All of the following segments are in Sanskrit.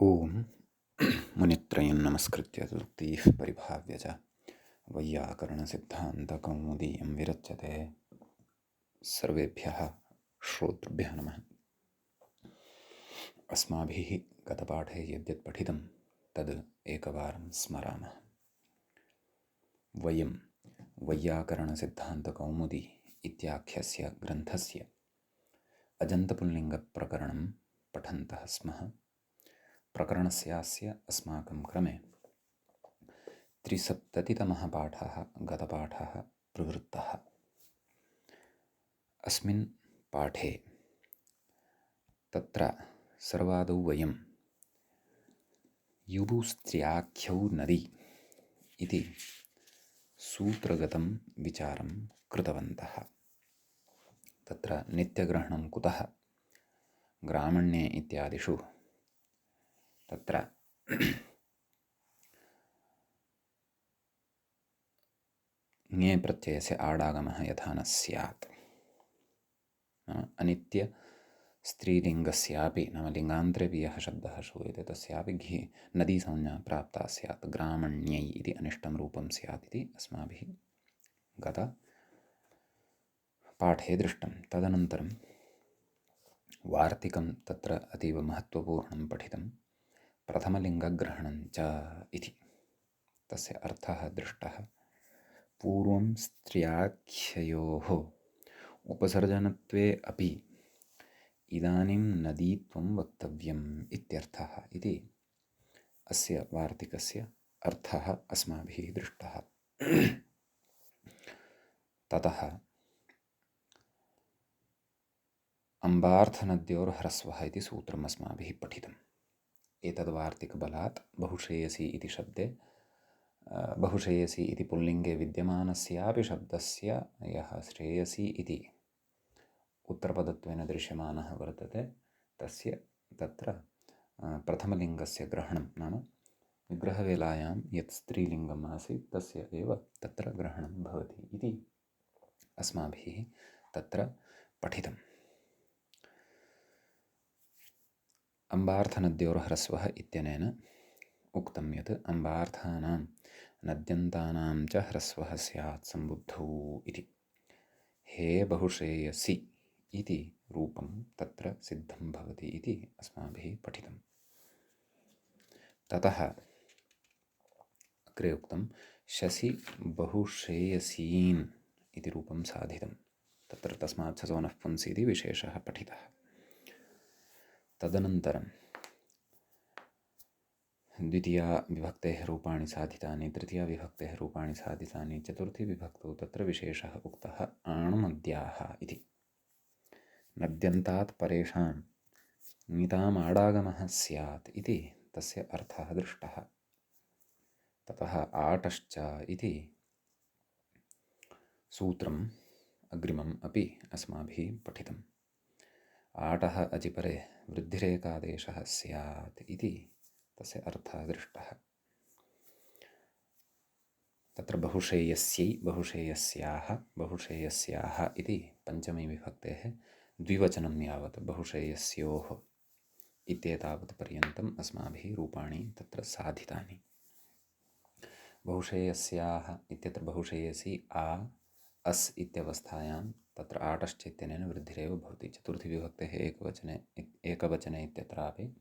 ओम मुनित्रयं नमस्कृत्य सूक्तिः परिभाव्य च वैयाकरणसिद्धान्तकौमुदीयं विरच्यते। सर्वेभ्यः श्रोतृभ्यः नमः। अस्माभिः गतपाठे यद्यत् पठितं तद् एकवारं स्मरामः। वयं वैयाकरणसिद्धान्तकौमुदी इत्याख्यस्य ग्रन्थस्य अजन्तपुल्लिङ्गप्रकरणं पठन्तः स्मः। प्रकरणस्यास्य अस्माकं क्रमे 73तमः पाठः गतपाठः प्रवृत्तः। अस्मिन् पाठे तत्र सर्वादौ वयं युबुस्त्र्याख्यौ नदी इति सूत्रगतं विचारं कृतवन्तः। तत्र नित्यग्रहणं कुतः ग्रामण्ये इत्यादिषु तत्र ङे प्रत्ययस्य आडागमः यथा न स्यात्। अनित्य स्त्रीलिङ्गस्यापि नाम लिङ्गान्तरेपि यः शब्दः श्रूयते तस्यापि घि नदीसंज्ञा प्राप्ता स्यात्, ग्रामण्यै इति अनिष्टं रूपं स्यात् इति अस्माभिः गतपाठे दृष्टं। तदनन्तरं वार्तिकं तत्र अतीव महत्त्वपूर्णं पठितं। प्रथमलिङ्गग्रहणं च इति तस्य अर्थः दृष्टः। पूर्वं स्त्र्याख्ययोः उपसर्जनत्वे अपि इदानीं नदीत्वं वक्तव्यम् इत्यर्थः इति अस्य वार्तिकस्य अर्थः अस्माभिः दृष्टः। ततः अम्बार्थनद्योर्ह्रस्वः इति सूत्रम् अस्माभिः पठितम्। एतद्वार्तिकबलात् बहुश्रेयसी इति शब्दे बहुश्रेयसी इति पुल्लिङ्गे विद्यमानस्यापि शब्दस्य यः श्रेयसी इति उत्तरपदत्वेन दृश्यमानः वर्तते तस्य तत्र प्रथमलिङ्गस्य ग्रहणं नाम विग्रहवेलायां यत् स्त्रीलिङ्गम् आसीत् तस्य एव तत्र ग्रहणं भवति इति अस्माभिः तत्र पठितम्। अम्बार्थनद्योर्ह्रस्वः इत्यनेन उक्तं यत् अम्बार्थानां नद्यन्तानां च ह्रस्वः स्यात् सम्बुद्धौ इति। हे बहुश्रेयसि इति रूपं तत्र सिद्धं भवति इति अस्माभिः पठितम्। ततः अग्रे उक्तं शसि बहुश्रेयसीन् इति रूपं साधितं। तत्र तस्मात् ससो नः पुंसि इति विशेषः पठितः। तदनन्तरं द्वितीया विभक्तेः रूपाणि साधितानि, तृतीया विभक्तेः रूपाणि साधितानि, चतुर्थी विभक्तौ तत्र विशेषः उक्तः आणुनद्याः इति। नद्यन्तात् परेषां ङितामाडागमः स्यात् इति तस्य अर्थः दृष्टः। ततः आटश्च इति सूत्रम् अग्रिमम् अपि अस्माभिः पठितम्। आटः अजिपरे वृद्धिरेकादेशः स्यात् इति तस्य अर्थः दृष्टः। तत्र बहुश्रेयस्यै बहुश्रेयस्याः इति पञ्चमी विभक्तेः द्विवचनं यावत् बहुश्रेयस्योः इत्येतावत् पर्यन्तम् अस्माभिः रूपाणि तत्र साधितानि। बहुश्रेयस्याः इत्यत्र बहुश्रेयसी आ अस् इत्यवस्थायां तत्र आटश्च इत्यनेन वृद्धिरेव भवति। चतुर्थी विभक्तेः एकवचने इत्यत्रापि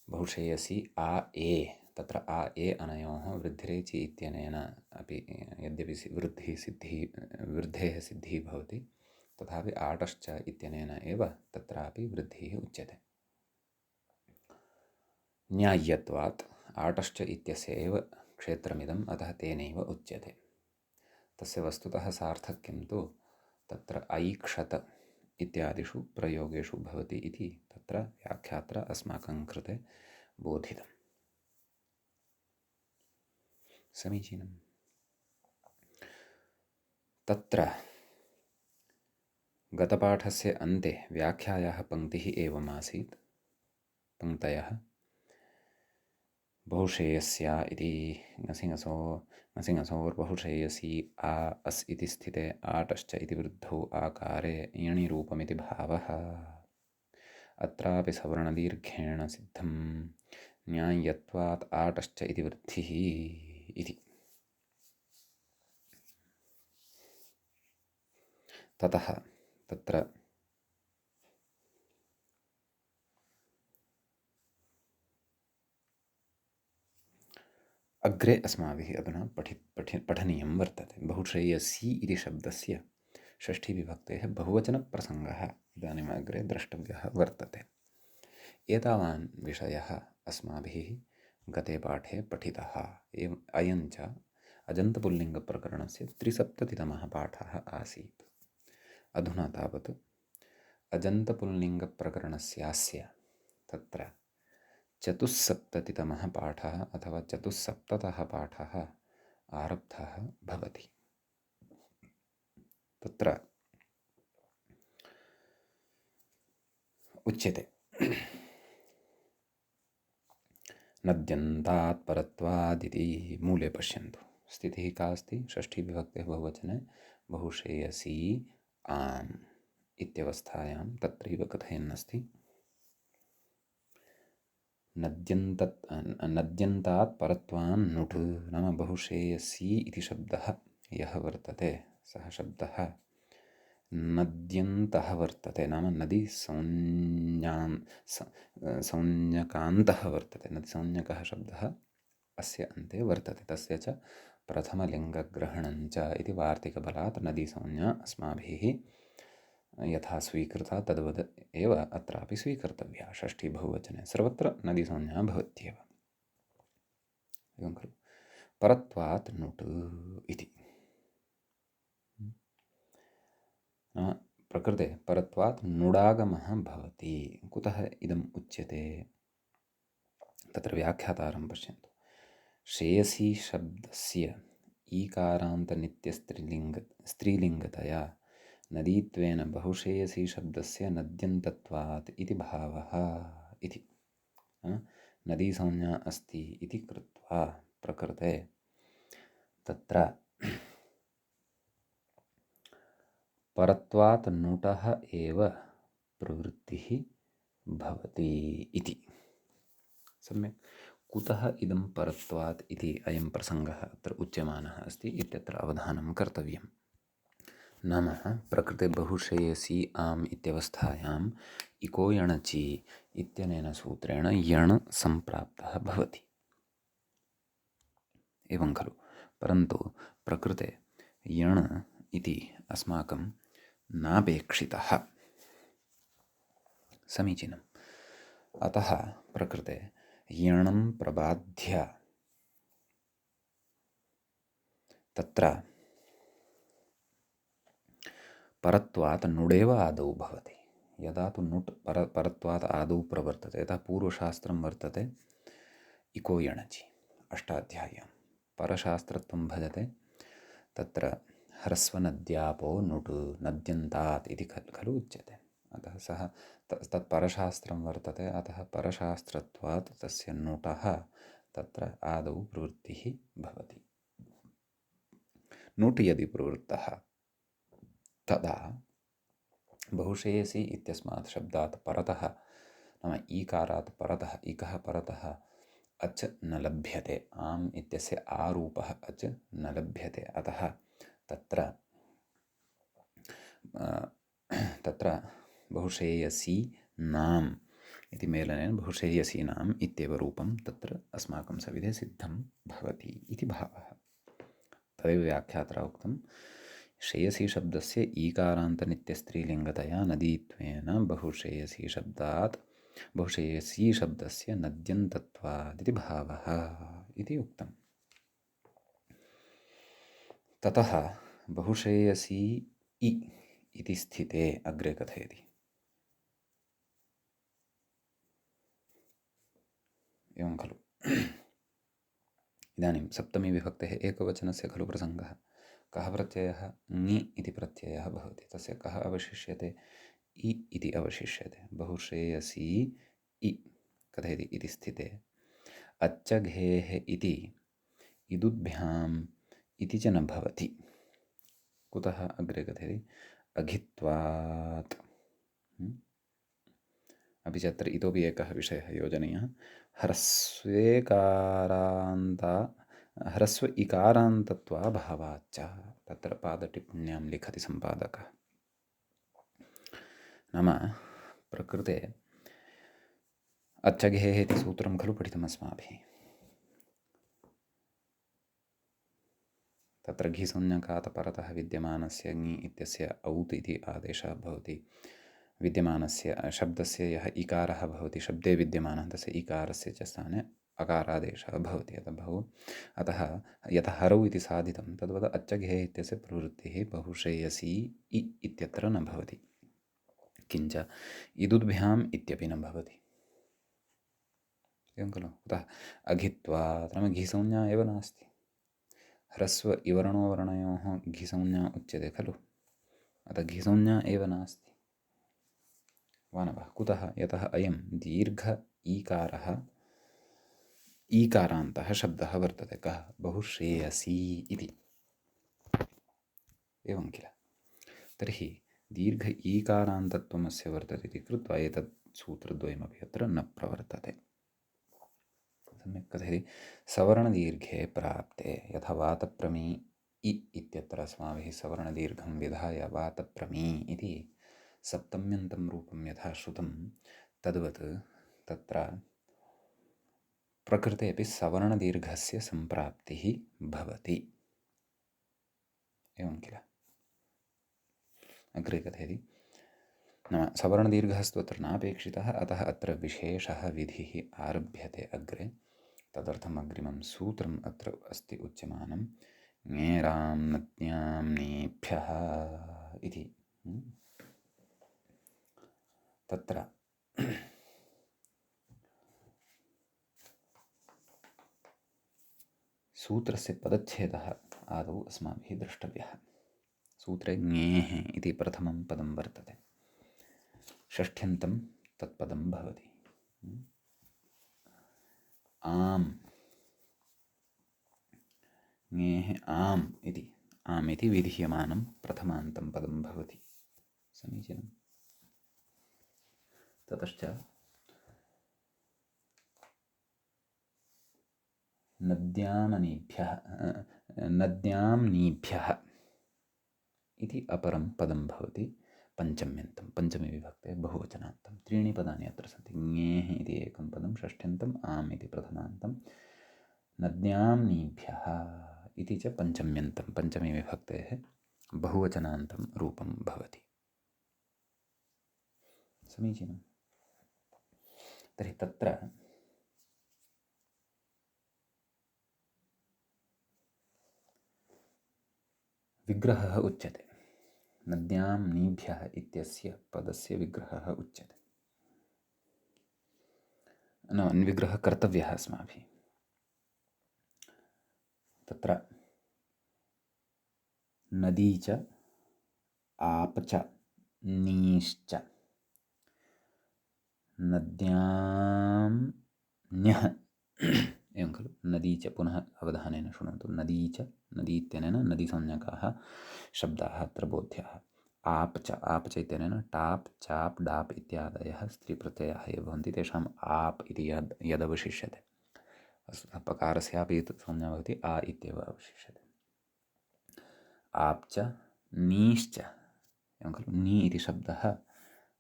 बहुश्रेयसी आ ए, तत्र आ ए अनयोः वृद्धिरेचि इत्यनेन अपि यद्यपि वृद्धेः सिद्धिः भवति तथापि आटश्च इत्यनेन एव तत्रापि वृद्धिः उच्यते। न्याय्यत्वात् आटश्च इत्यस्य एव क्षेत्रमिदम् अतः तेनैव उच्यते। तस्य वस्तुतः सार्थक्यं तु तत्र ऐक्षत इत्यादिषु प्रयोगेषु भवति इति तत्र व्याख्यात्र अस्माकं कृते बोधितम्। समीचीनम्। तत्र गतपाठस्य अन्ते व्याख्यायाः पङ्क्तिः एवमासीत्। पङ्क्तयः बहुश्रेयस्या इति ङसिङसोर्बहुश्रेयसी आ अस् इति स्थिते आटश्च इति वृद्धौ आकारे इणिरूपमिति भावः। अत्रापि सवर्णदीर्घेण सिद्धं न्याय्यत्वात् आटश्च इति वृद्धिः इति। ततः तत्र अग्रे अस्माभिः अधुना पठनीयं वर्तते। बहुश्रेयसी इति शब्दस्य षष्ठीविभक्तेः बहुवचनप्रसङ्गः इदानीम् अग्रे द्रष्टव्यः वर्तते। एतावान् विषयः अस्माभिः गते पाठे पठितः। अयञ्च अजन्तपुल्लिङ्गप्रकरणस्य 73तमः पाठः आसीत्। अधुना तावत् अजन्तपुल्लिङ्गप्रकरणस्यास्य तत्र 74तमः पाठः अथवा 74तः पाठः आरब्धः भवति। तत्र उच्यते नद्यन्तात् परत्वादिति। मूले पश्यन्तु, स्थितिः का अस्ति? षष्ठीविभक्तेः बहुवचने बहुश्रेयसी आम् इत्यवस्थायां तत्रैव कथयन्नस्ति। नद्यन्तात् परत्वान् नुट् नाम बहुश्रेयसी इति शब्दः यः वर्तते सः शब्दः नद्यन्तः वर्तते, नाम नदी संज्ञकान्तः वर्तते। नदीसंज्ञकः शब्दः अस्य अन्ते वर्तते। तस्य च प्रथमलिङ्गग्रहणञ्च इति वार्तिकबलात् नदीसंज्ञा अस्माभिः यथा स्वीकृता तद्वद् एव अत्रापि स्वीकर्तव्या। षष्ठी बहुवचने सर्वत्र नदीसंज्ञा भवत्येव। एवं खलु। परत्वात् नुट् इति नाम प्रकृते परत्वात् नुडागमः भवति। कुतः इदम् उच्यते? तत्र व्याख्यातारं पश्यन्तु। श्रेयसी शब्दस्य ईकारान्तनित्यस्त्रीलिङ्गतया नदीत्वेन बहुश्रेयसी शब्दस्य नद्यन्तत्वात् इति भावः इति। नदीसंज्ञा अस्ति इति कृत्वा प्रकृते तत्र परत्वात् नुटः एव प्रवृत्तिः भवति इति। सम्यक्। कुतः इदं परत्वात् इति अयं प्रसङ्गः अत्र उच्यमानः अस्ति इत्यत्र अवधानं कर्तव्यं। नाम प्रकृते बहुश्रेयसी आम् इत्यवस्थायाम् इको यणचि इत्यनेन सूत्रेण यण् सम्प्राप्तः भवति। एवं खलु। परन्तु प्रकृते यण् इति अस्माकं नापेक्षितः। समीचीनम्। अतः प्रकृते यणं प्रबाध्य तत्र परत्वात् नुडेव आदौ भवति। यदा तु नुट् परत्वात् आदौ प्रवर्तते, यथा पूर्वशास्त्रं वर्तते इको यणचि अष्टाध्याय्यां परशास्त्रत्वं भजते। तत्र ह्रस्वनद्यापो नुट् नद्यन्तात् इति खलु उच्यते। अतः सः तत्परशास्त्रं वर्तते। अतः परशास्त्रत्वात् तस्य नुटः तत्र आदौ प्रवृत्तिः भवति। नुट् यदि प्रवृत्तः तदा बहुश्रेयसी इत्यस्मात् शब्दात् परतः नाम ईकारात् परतः इकः परतः अच् न लभ्यते। आम् इत्यस्य आरूपः अच् न लभ्यते। अतः तत्र बहुश्रेयसी नाम् इति मेलनेन बहुश्रेयसी नाम् इत्येव रूपं तत्र अस्माकं सविधे सिद्धं भवति इति भावः। तदेव व्याख्यात्रा उक्तं श्रेयसी शब्दस्य ईकारान्तनित्यस्त्रीलिङ्गतया नदीत्वेन बहुश्रेयसी शब्दस्य नद्यन्तत्वादिति भावः इति उक्तम्। ततः बहुश्रेयसी इति स्थिते अग्रे कथयति। एवं खलु। इदानीं सप्तमी विभक्तेः एकवचनस्य खलु प्रसङ्गः। कः प्रत्ययः? ङि इति प्रत्ययः भवति। तस्य कः अवशिष्यते? इ इति अवशिष्यते। बहुश्रेयसी इ कथयति इति स्थिते अच्चघेः इति इदुभ्याम् इति च न भवति। कुतः? अग्रे कथयति अघित्वात् अपि च अत्र इतोपि एकः विषयः योजनीयः। ह्रस्व इकारान्तत्वाभावाच्च। तत्र पादटिप्पण्यां लिखति सम्पादकः। नाम प्रकृते अच्छगेः इति सूत्रं खलु पठितमस्माभिः। तत्र घिसंज्ञकात् परतः विद्यमानस्य ङि इत्यस्य औत् इति आदेशः भवति। विद्यमानस्य शब्दस्य यः इकारः भवति, शब्दे विद्यमानः, तस्य इकारस्य च स्थाने अकारादेशः भवति। अतः यथा हरौ इति साधितं तद्वत् अच्छगेः इत्यस्य प्रवृत्तिः बहुश्रेयसी इ इत्यत्र न भवति। किञ्च इदुद्भ्याम् इत्यपि न भवति। एवं खलु? कुतः? अघित्वात् नाम घिसंज्ञा एव नास्ति। ह्रस्व इवर्णो वर्णयोः घिसंज्ञा उच्यते खलु? अतः घिसंज्ञा एव नास्ति। वा न वा? कुतः? यतः अयं दीर्घ ईकारः ईकारान्तः शब्दः वर्तते। कः? बहुश्रेयसी इति। एवं किल? तर्हि दीर्घ ईकारान्तत्वमस्य वर्तते इति कृत्वा एतत् सूत्रद्वयमपि अत्र न प्रवर्तते। सम्यक् कथयति? सवर्णदीर्घे प्राप्ते यथा वातप्रमी इ इत्यत्र अस्माभिः सवर्णदीर्घं विधाय वातप्रमी इति सप्तम्यन्तं रूपं यथा श्रुतं तद्वत् तत्र प्रकृते अपि सवर्णदीर्घस्य सम्प्राप्तिः भवति। एवं किल? अग्रे कथयति? नाम सवर्णदीर्घस्तु अत्र नापेक्षितः, अतः अत्र विशेषः विधिः आरभ्यते अग्रे। तदर्थम् अग्रिमं सूत्रम् अत्र अस्ति उच्यमानं ङेरां नद्यां नीभ्यः इति। तत्र सूत्रस्य पदच्छेदः आदौ अस्माभिः द्रष्टव्यः। सूत्रे ङेः इति प्रथमं पदं वर्तते, षष्ठ्यन्तं तत्पदं भवति। आम्, ङेः आम् इति विधीयमानं प्रथमान्तं पदं भवति। समीचीनं। ततश्च नद्यां नीभ्यः इति अपरं पदं भवति पञ्चम्यन्तं, पञ्चमे विभक्ते बहुवचनान्तं। त्रीणि पदानि अत्र सन्ति। ङेः इति एकं पदं, षष्ठ्यन्तम्, आम् इति प्रथमान्तं, नद्यां नीभ्यः इति च पञ्चम्यन्तं, पञ्चमे विभक्तेः बहुवचनान्तं रूपं भवति। समीचीनं। तर्हि तत्र विग्रहः उच्यते। नद्यां नीभ्यः इत्यस्य पदस्य विग्रहः उच्यते। न, विग्रहः कर्तव्यः अस्माभिः। तत्र नदी च आप च नीश्च नद्यां न्यः। एवं खलु? नदी च, पुनः अवधानेन शृणन्तु, नदी च, नदी इत्यनेन नदीसंज्ञकाः शब्दाः अत्र बोध्याः। आप च इत्यनेन टाप् चाप् डाप् इत्यादयः स्त्रीप्रत्ययाः ये भवन्ति तेषाम् आप इति यदवशिष्यते, पकारस्यापि संज्ञा भवति, आ इत्येव अवशिष्यते। आप च नीश्च, एवं खलु? नी इति शब्दः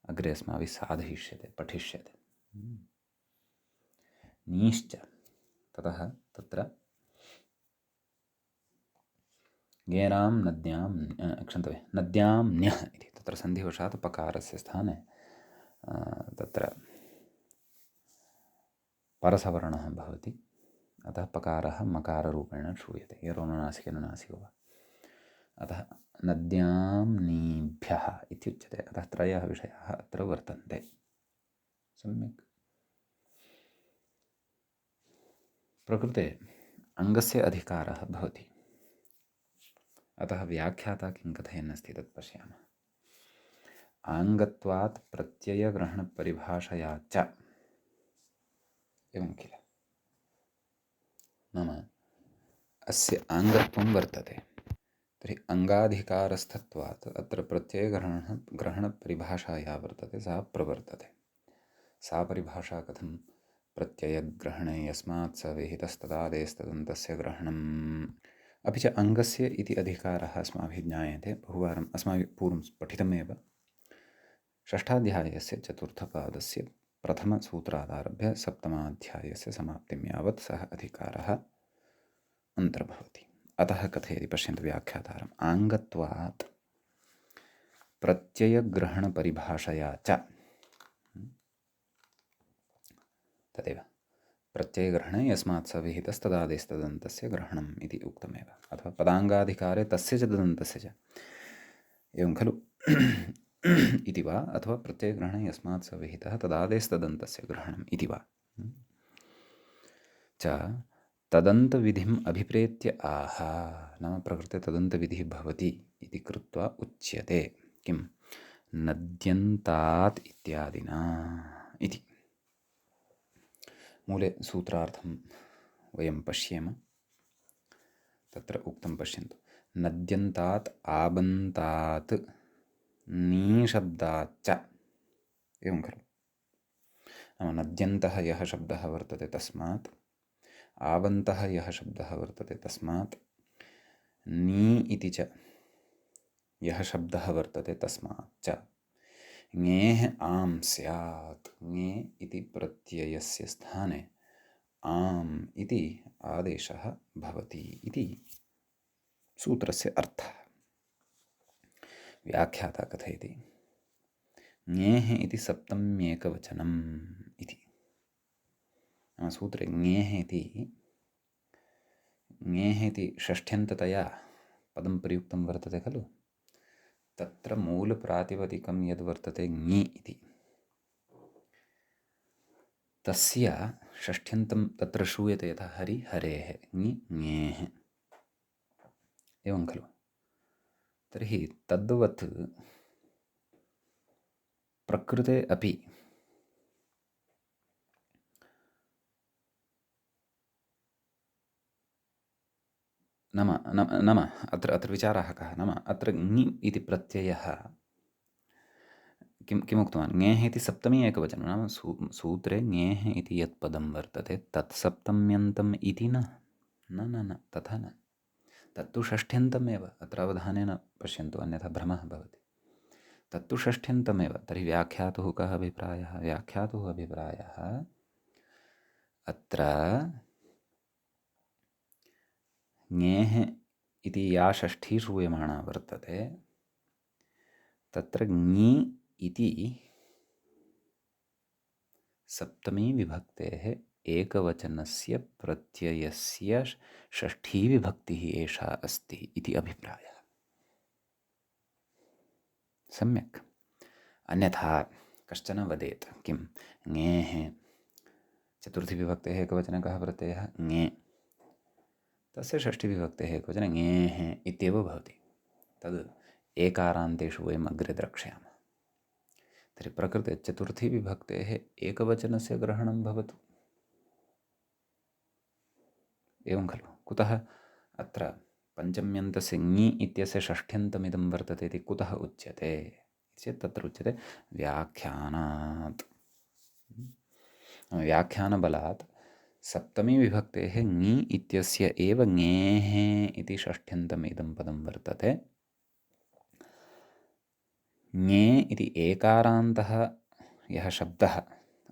अग्रे अस्माभिः साधयिष्यते, पठिष्यते। नीश्च। ततः तत्र ङेरां नद्यां न्यः इति तत्र सन्धिवशात् पकारस्य स्थाने तत्र परसवर्णः भवति। अतः पकारः मकाररूपेण श्रूयते, यरोनुनासिकेन नासिको वा। अतः नद्यां नीभ्यः इत्युच्यते। अतः त्रयः विषयाः अत्र वर्तन्ते। सम्यक्। प्रकृते अङ्गस्य अधिकारः भवति। अतः व्याख्याता किं कथयन्नस्ति तत् पश्यामः। आङ्गत्वात् प्रत्ययग्रहणपरिभाषया च। एवं किल? नाम अस्य आङ्गत्वं वर्तते, तर्हि अङ्गाधिकारस्थत्वात् अत्र प्रत्ययग्रहणपरिभाषा या वर्तते सा प्रवर्तते। सा परिभाषा कथं प्रत्ययग्रहणे यस्मात् स विहितस्तदादेस्तदन्तस्य ग्रहणम्। अपि च अङ्गस्य इति अधिकारः अस्माभिः ज्ञायते, बहुवारम् अस्माभिः पूर्वं पठितमेव। षष्ठाध्यायस्य चतुर्थपादस्य प्रथमसूत्रादारभ्य सप्तमाध्यायस्य समाप्तिं यावत् सः अधिकारः अन्तर्भवति। अतः कथयति, पश्यन्तु व्याख्यातारम्, आङ्गत्वात् प्रत्ययग्रहणपरिभाषया च, तदेव प्रत्ययग्रहणे यस्मात् स विहितस्तदादेस्तदन्तस्य ग्रहणम् इति उक्तमेव, अथवा पदाङ्गाधिकारे तस्य च तदन्तस्य च, एवं खलु। इति वा, अथवा प्रत्ययग्रहणे यस्मात् स विहितः तदादेस्तदन्तस्य ग्रहणम् इति वा च तदन्तविधिम् अभिप्रेत्य आह, नाम प्रकृते तदन्तविधिः भवति इति कृत्वा उच्यते। किं? नद्यन्तात् इत्यादिना इति। मूले सूत्रार्थं वयं पश्येम। तत्र उक्तं, पश्यन्तु, नद्यन्तात् आबन्तात् नीशब्दाच्च, एवं खलु। नाम नद्यन्तः यः शब्दः वर्तते तस्मात्, आबन्तः यः शब्दः वर्तते तस्मात्, नी इति च यः शब्दः वर्तते तस्मात् च ङेः आम् स्यात्। ङे इति प्रत्ययस्य स्थाने आम् इति आदेशः भवति इति सूत्रस्य अर्थः। व्याख्याता कथयति, ङेः इति सप्तम्येकवचनम् इति। सूत्रे ङेः इति षष्ठ्यन्ततया पदं प्रयुक्तं वर्तते खलु। तत्र मूलप्रातिपदिकं यद् वर्तते ङि इति, तस्य षष्ठ्यन्तं तत्र श्रूयते, यथा हरि हरेः, ङि ङेः, एवं खलु। तर्हि तद्वत् प्रकृते अपि नाम अत्र विचारः कः, नाम अत्र ङि इति प्रत्ययः किमुक्तवान्, ङेः इति सप्तमी एकवचनं, नाम सूत्रे ङेः इति यत् पदं वर्तते तत् सप्तम्यन्तम् इति न, तथा न, तत्तु षष्ठ्यन्तमेव। अत्र अवधानेन पश्यन्तु, अन्यथा भ्रमः भवति। तत्तु षष्ठ्यन्तमेव। तर्हि व्याख्यातुः कः अभिप्रायः? व्याख्यातुः अभिप्रायः, अत्र ङेः इति या षष्ठी श्रूयमाणा वर्तते, तत्र ङि इति सप्तमी विभक्तेः एकवचनस्य प्रत्ययस्य षष्ठी विभक्तिः एषा अस्ति इति अभिप्रायः। सम्यक्। अन्यथा कश्चन वदेत्, किं, ङेः चतुर्थी विभक्तेः एकवचनकः प्रत्ययः ङे, तस्य षष्ठी विभक्तेः एकवचने ङेः इत्येव भवति। तद् एकारान्तेषु वयम् अग्रे द्रक्ष्यामः। तर्हि प्रकृते चतुर्थी विभक्तेः एकवचनस्य ग्रहणं भवतु, एवं खलु। कुतः अत्र पञ्चम्यन्तस्य ङि इत्यस्य षष्ठ्यन्तमिदं वर्तते इति कुतः उच्यते चेत्, तत्र उच्यते व्याख्यानात्। व्याख्यानबलात् सप्तमी विभक्तेः ङि इत्यस्य एव ङेः इति षष्ठ्यन्तमिदं पदं वर्तते। ङे इति एकारान्तः यः शब्दः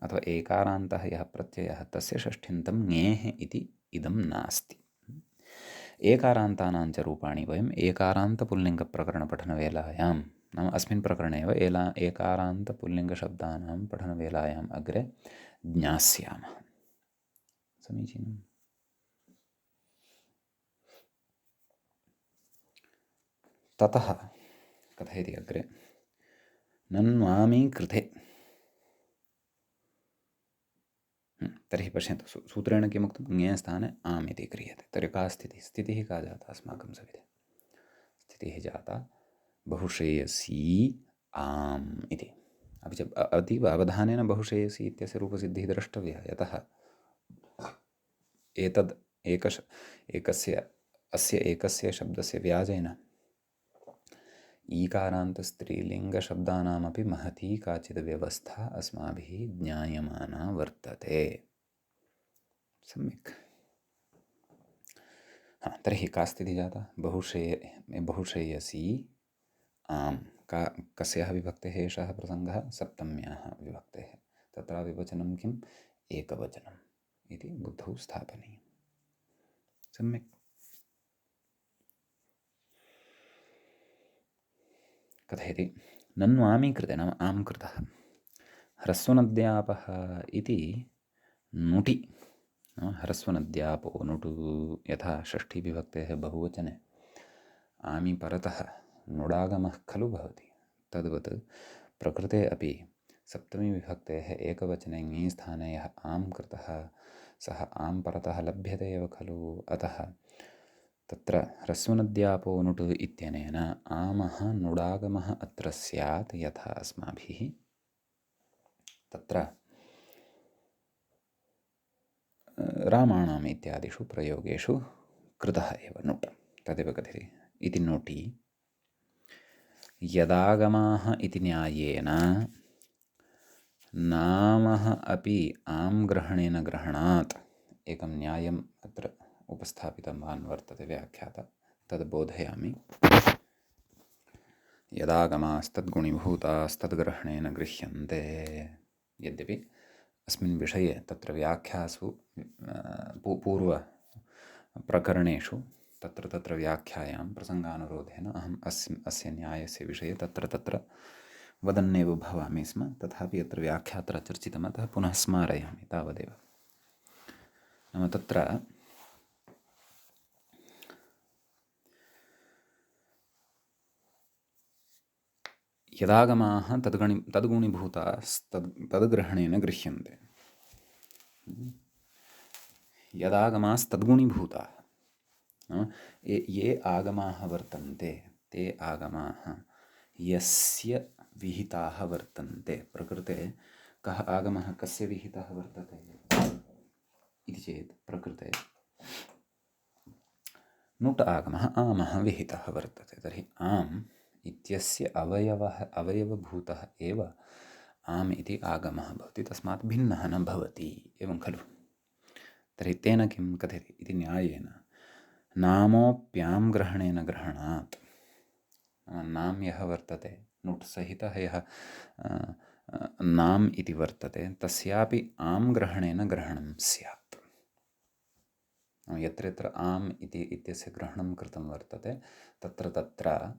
अथवा एकारान्तः यः प्रत्ययः, तस्य षष्ठ्यन्तं ङेः इति इदं नास्ति। एकारान्तानां च रूपाणि वयम् एकारान्तपुल्लिङ्गप्रकरणपठनवेलायां, नाम अस्मिन् प्रकरणे एव एकारान्तपुल्लिङ्गशब्दानां पठनवेलायाम् अग्रे ज्ञास्यामः। समीचीनम्। ततः कथयति अग्रे, नन्वामी कृते। तर्हि पश्यन्तु, सूत्रेण किमुक्तं, ङे स्थाने आम् इति क्रियते। तर्हि का स्थितिः? स्थितिः का जाता अस्माकं सविधे? स्थितिः जाता बहुश्रेयसी आम् इति। अपि च अतीव अवधानेन बहुश्रेयसी इत्यस्य रूपसिद्धिः द्रष्टव्या, यतः एतद् अस्य एकस्य शब्दस्य व्याजेन ईकारान्तस्त्रीलिङ्गशब्दानामपि महती काचिद् व्यवस्था अस्माभिः ज्ञायमाना वर्तते। सम्यक्। तर्हि का स्थितिः जाता? बहुश्रेयसी आम्। कस्याः विभक्तेः एषः प्रसङ्गः? सप्तम्याः विभक्तेः। तत्र विवचनं किम्? एकवचनम् इति बुद्धौ स्थापनीयम्। सम्यक्। कथयति नन्वामी कृते, नाम आम् कृतः ह्रस्वनद्यापः इति नुटि। ह्रस्वनद्यापो नुटु यथा षष्ठीविभक्तेः बहुवचने आमि परतः नुडागमः खलु भवति, तद्वत् प्रकृते अपि सप्तमीविभक्तेः एकवचने ङी स्थाने यः आम् कृतः सः आम् परतः लभ्यते एव खलु। अतः तत्र ह्रस्वनद्यापो नुट् इत्यनेन आमः नुडागमः अत्र स्यात्, यथा अस्माभिः तत्र रामाणाम् इत्यादिषु प्रयोगेषु कृतः एव नुट्। तदेव कथयति इति नोटि यदागमाः इति न्यायेन नामः अपि आम् ग्रहणेन ग्रहणात् एकं न्यायम् अत्र उपस्थापितवान् वर्तते व्याख्याता, तद् बोधयामि। यदागमास्तद्गुणीभूतास्तद्ग्रहणेन गृह्यन्ते। यद्यपि अस्मिन् विषये तत्र व्याख्यासु पूर्वप्रकरणेषु तत्र व्याख्यायां प्रसङ्गानुरोधेन अहम् अस्य न्यायस्य विषये तत्र वदन्नेव भवामि स्म, तथापि अत्र व्याख्यात्र चर्चितम्, अतः पुनः स्मारयामि तावदेव। नाम तत्र यदागमाः तद्गुणीभूतास्तद्ग्रहणेन गृह्यन्ते। यदागमास्तद्गुणीभूताः, ये आगमाः वर्तन्ते ते आगमाः यस्य विहिताः वर्तन्ते। प्रकृते कः आगमः कस्य विहितः वर्तते इति चेत् प्रकृते नुट् आगमः आमः विहितः वर्तते। तर्हि आम् इत्यस्य अवयवभूतः एव आम् इति आगमः भवति, तस्मात् भिन्नः न भवति, एवं खलु। तर्हि तेन किं कथयति इति न्यायेन नामोऽप्यां ग्रहणेन ग्रहणात्, नाम यः वर्तते नुट् सहितः यः नाम इति वर्तते तस्यापि आम् ग्रहणेन ग्रहणं स्यात्। यत्र यत्र आम् इत्यस्य ग्रहणं कृतं वर्तते तत्र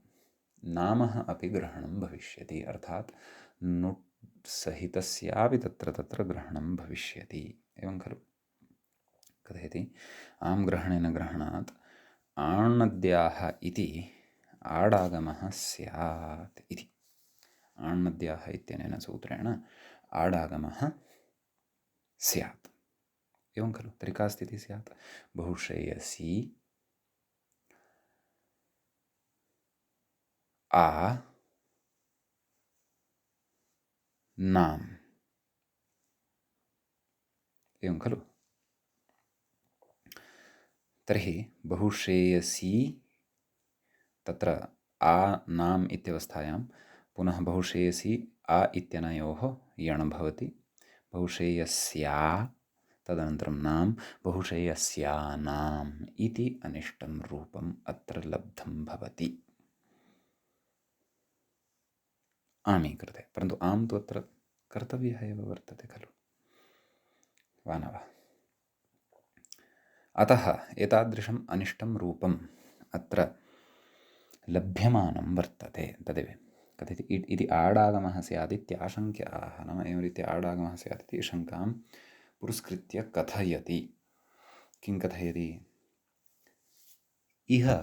नामः अपि ग्रहणं भविष्यति, अर्थात् नुट् सहितस्यापि तत्र ग्रहणं भविष्यति, एवं खलु। कथयति आम् ग्रहणेन ग्रहणात् आण्णद्याः इति आडागमः स्यात् इति। आण्णद्याः इत्यनेन सूत्रेण आडागमः स्यात्, एवं खलु। तर्हि का स्थितिः स्यात्? बहुश्रेयसी आ नाम, एवं खलु। तर्हि बहुश्रेयसी तत्र आ नाम इत्यवस्थायां पुनः बहुश्रेयसी आ इत्यनयोः यण् भवति। बहुश्रेयस्या तदनन्तरं नाम बहुश्रेयस्यानाम् इति अनिष्टं रूपम् अत्र लब्धं भवति आमी कृते। परन्तु आम् तु अत्र कर्तव्यः एव वर्तते खलु, वा न वा? अतः एतादृशम् अनिष्टं रूपम् अत्र लभ्यमानं वर्तते। तदेव कथयति इति आडागमः स्यात् इत्याशङ्क्याः, नाम एवं रीत्या आडागमः स्यात् इति शङ्कां पुरस्कृत्य कथयति। किं कथयति? इह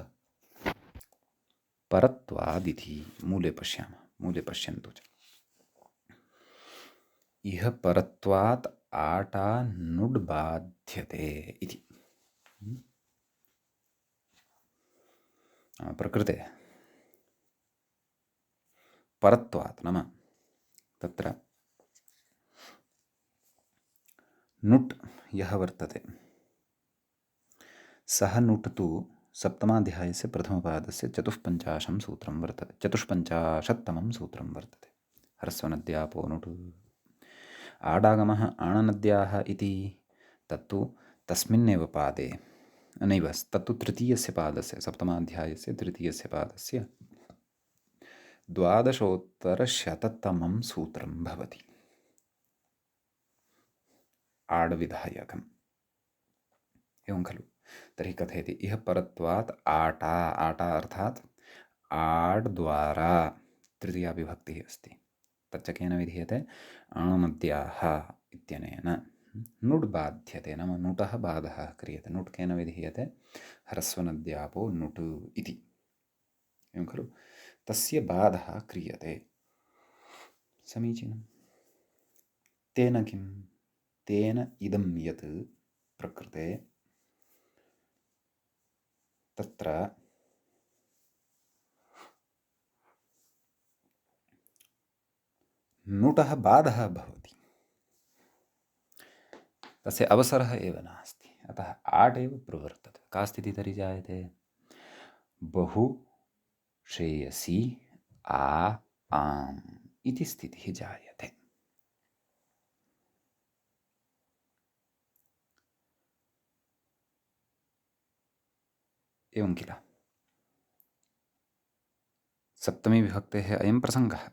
परत्वादिति मूले पश्यामः, मूले पश्यन्तु च। इह परत्वात् आटा नुड् बाध्यते इति। प्रकृते परत्वात् नाम तत्र नुट् यः वर्तते सः नुट् तु सप्तमाध्यायस्य प्रथमपादस्य चतुष्पञ्चाशत्तमं सूत्रं वर्तते। ह्रस्वनद्यापो नुटु आडागमः आणनद्याः इति तत्तु तस्मिन्नेव पादे नैव तत्तु तृतीयस्य पादस्य सप्तमाध्यायस्य तृतीयस्य पादस्य 12-शततमं सूत्रं भवति। आडविधायकम् एवं खलु। तर्हि कथयति इह परत्वात् आटा अर्थात् आड् द्वारा तृतीया विभक्तिः अस्ति। तच्च केन विधीयते? आणनद्याः इत्यनेन। नुड् बाध्यते, नाम नुटः बाधः क्रियते। नुट् केन विधीयते? ह्रस्वनद्यापो नुट् इति, एवं खलु। तस्य बाधः क्रियते। समीचीनं। तेन किं? तेन इदं यत् प्रकृते तत्र नुटः बाधः भवति, तस्य अवसरः एव नास्ति। अतः आट् एव प्रवर्तते। का स्थितिः तर्हि जायते? बहु श्रेयसी आम् इति स्थितिः जायते। एवं किल। सप्तमी विभक्तेः अयं प्रसङ्गः।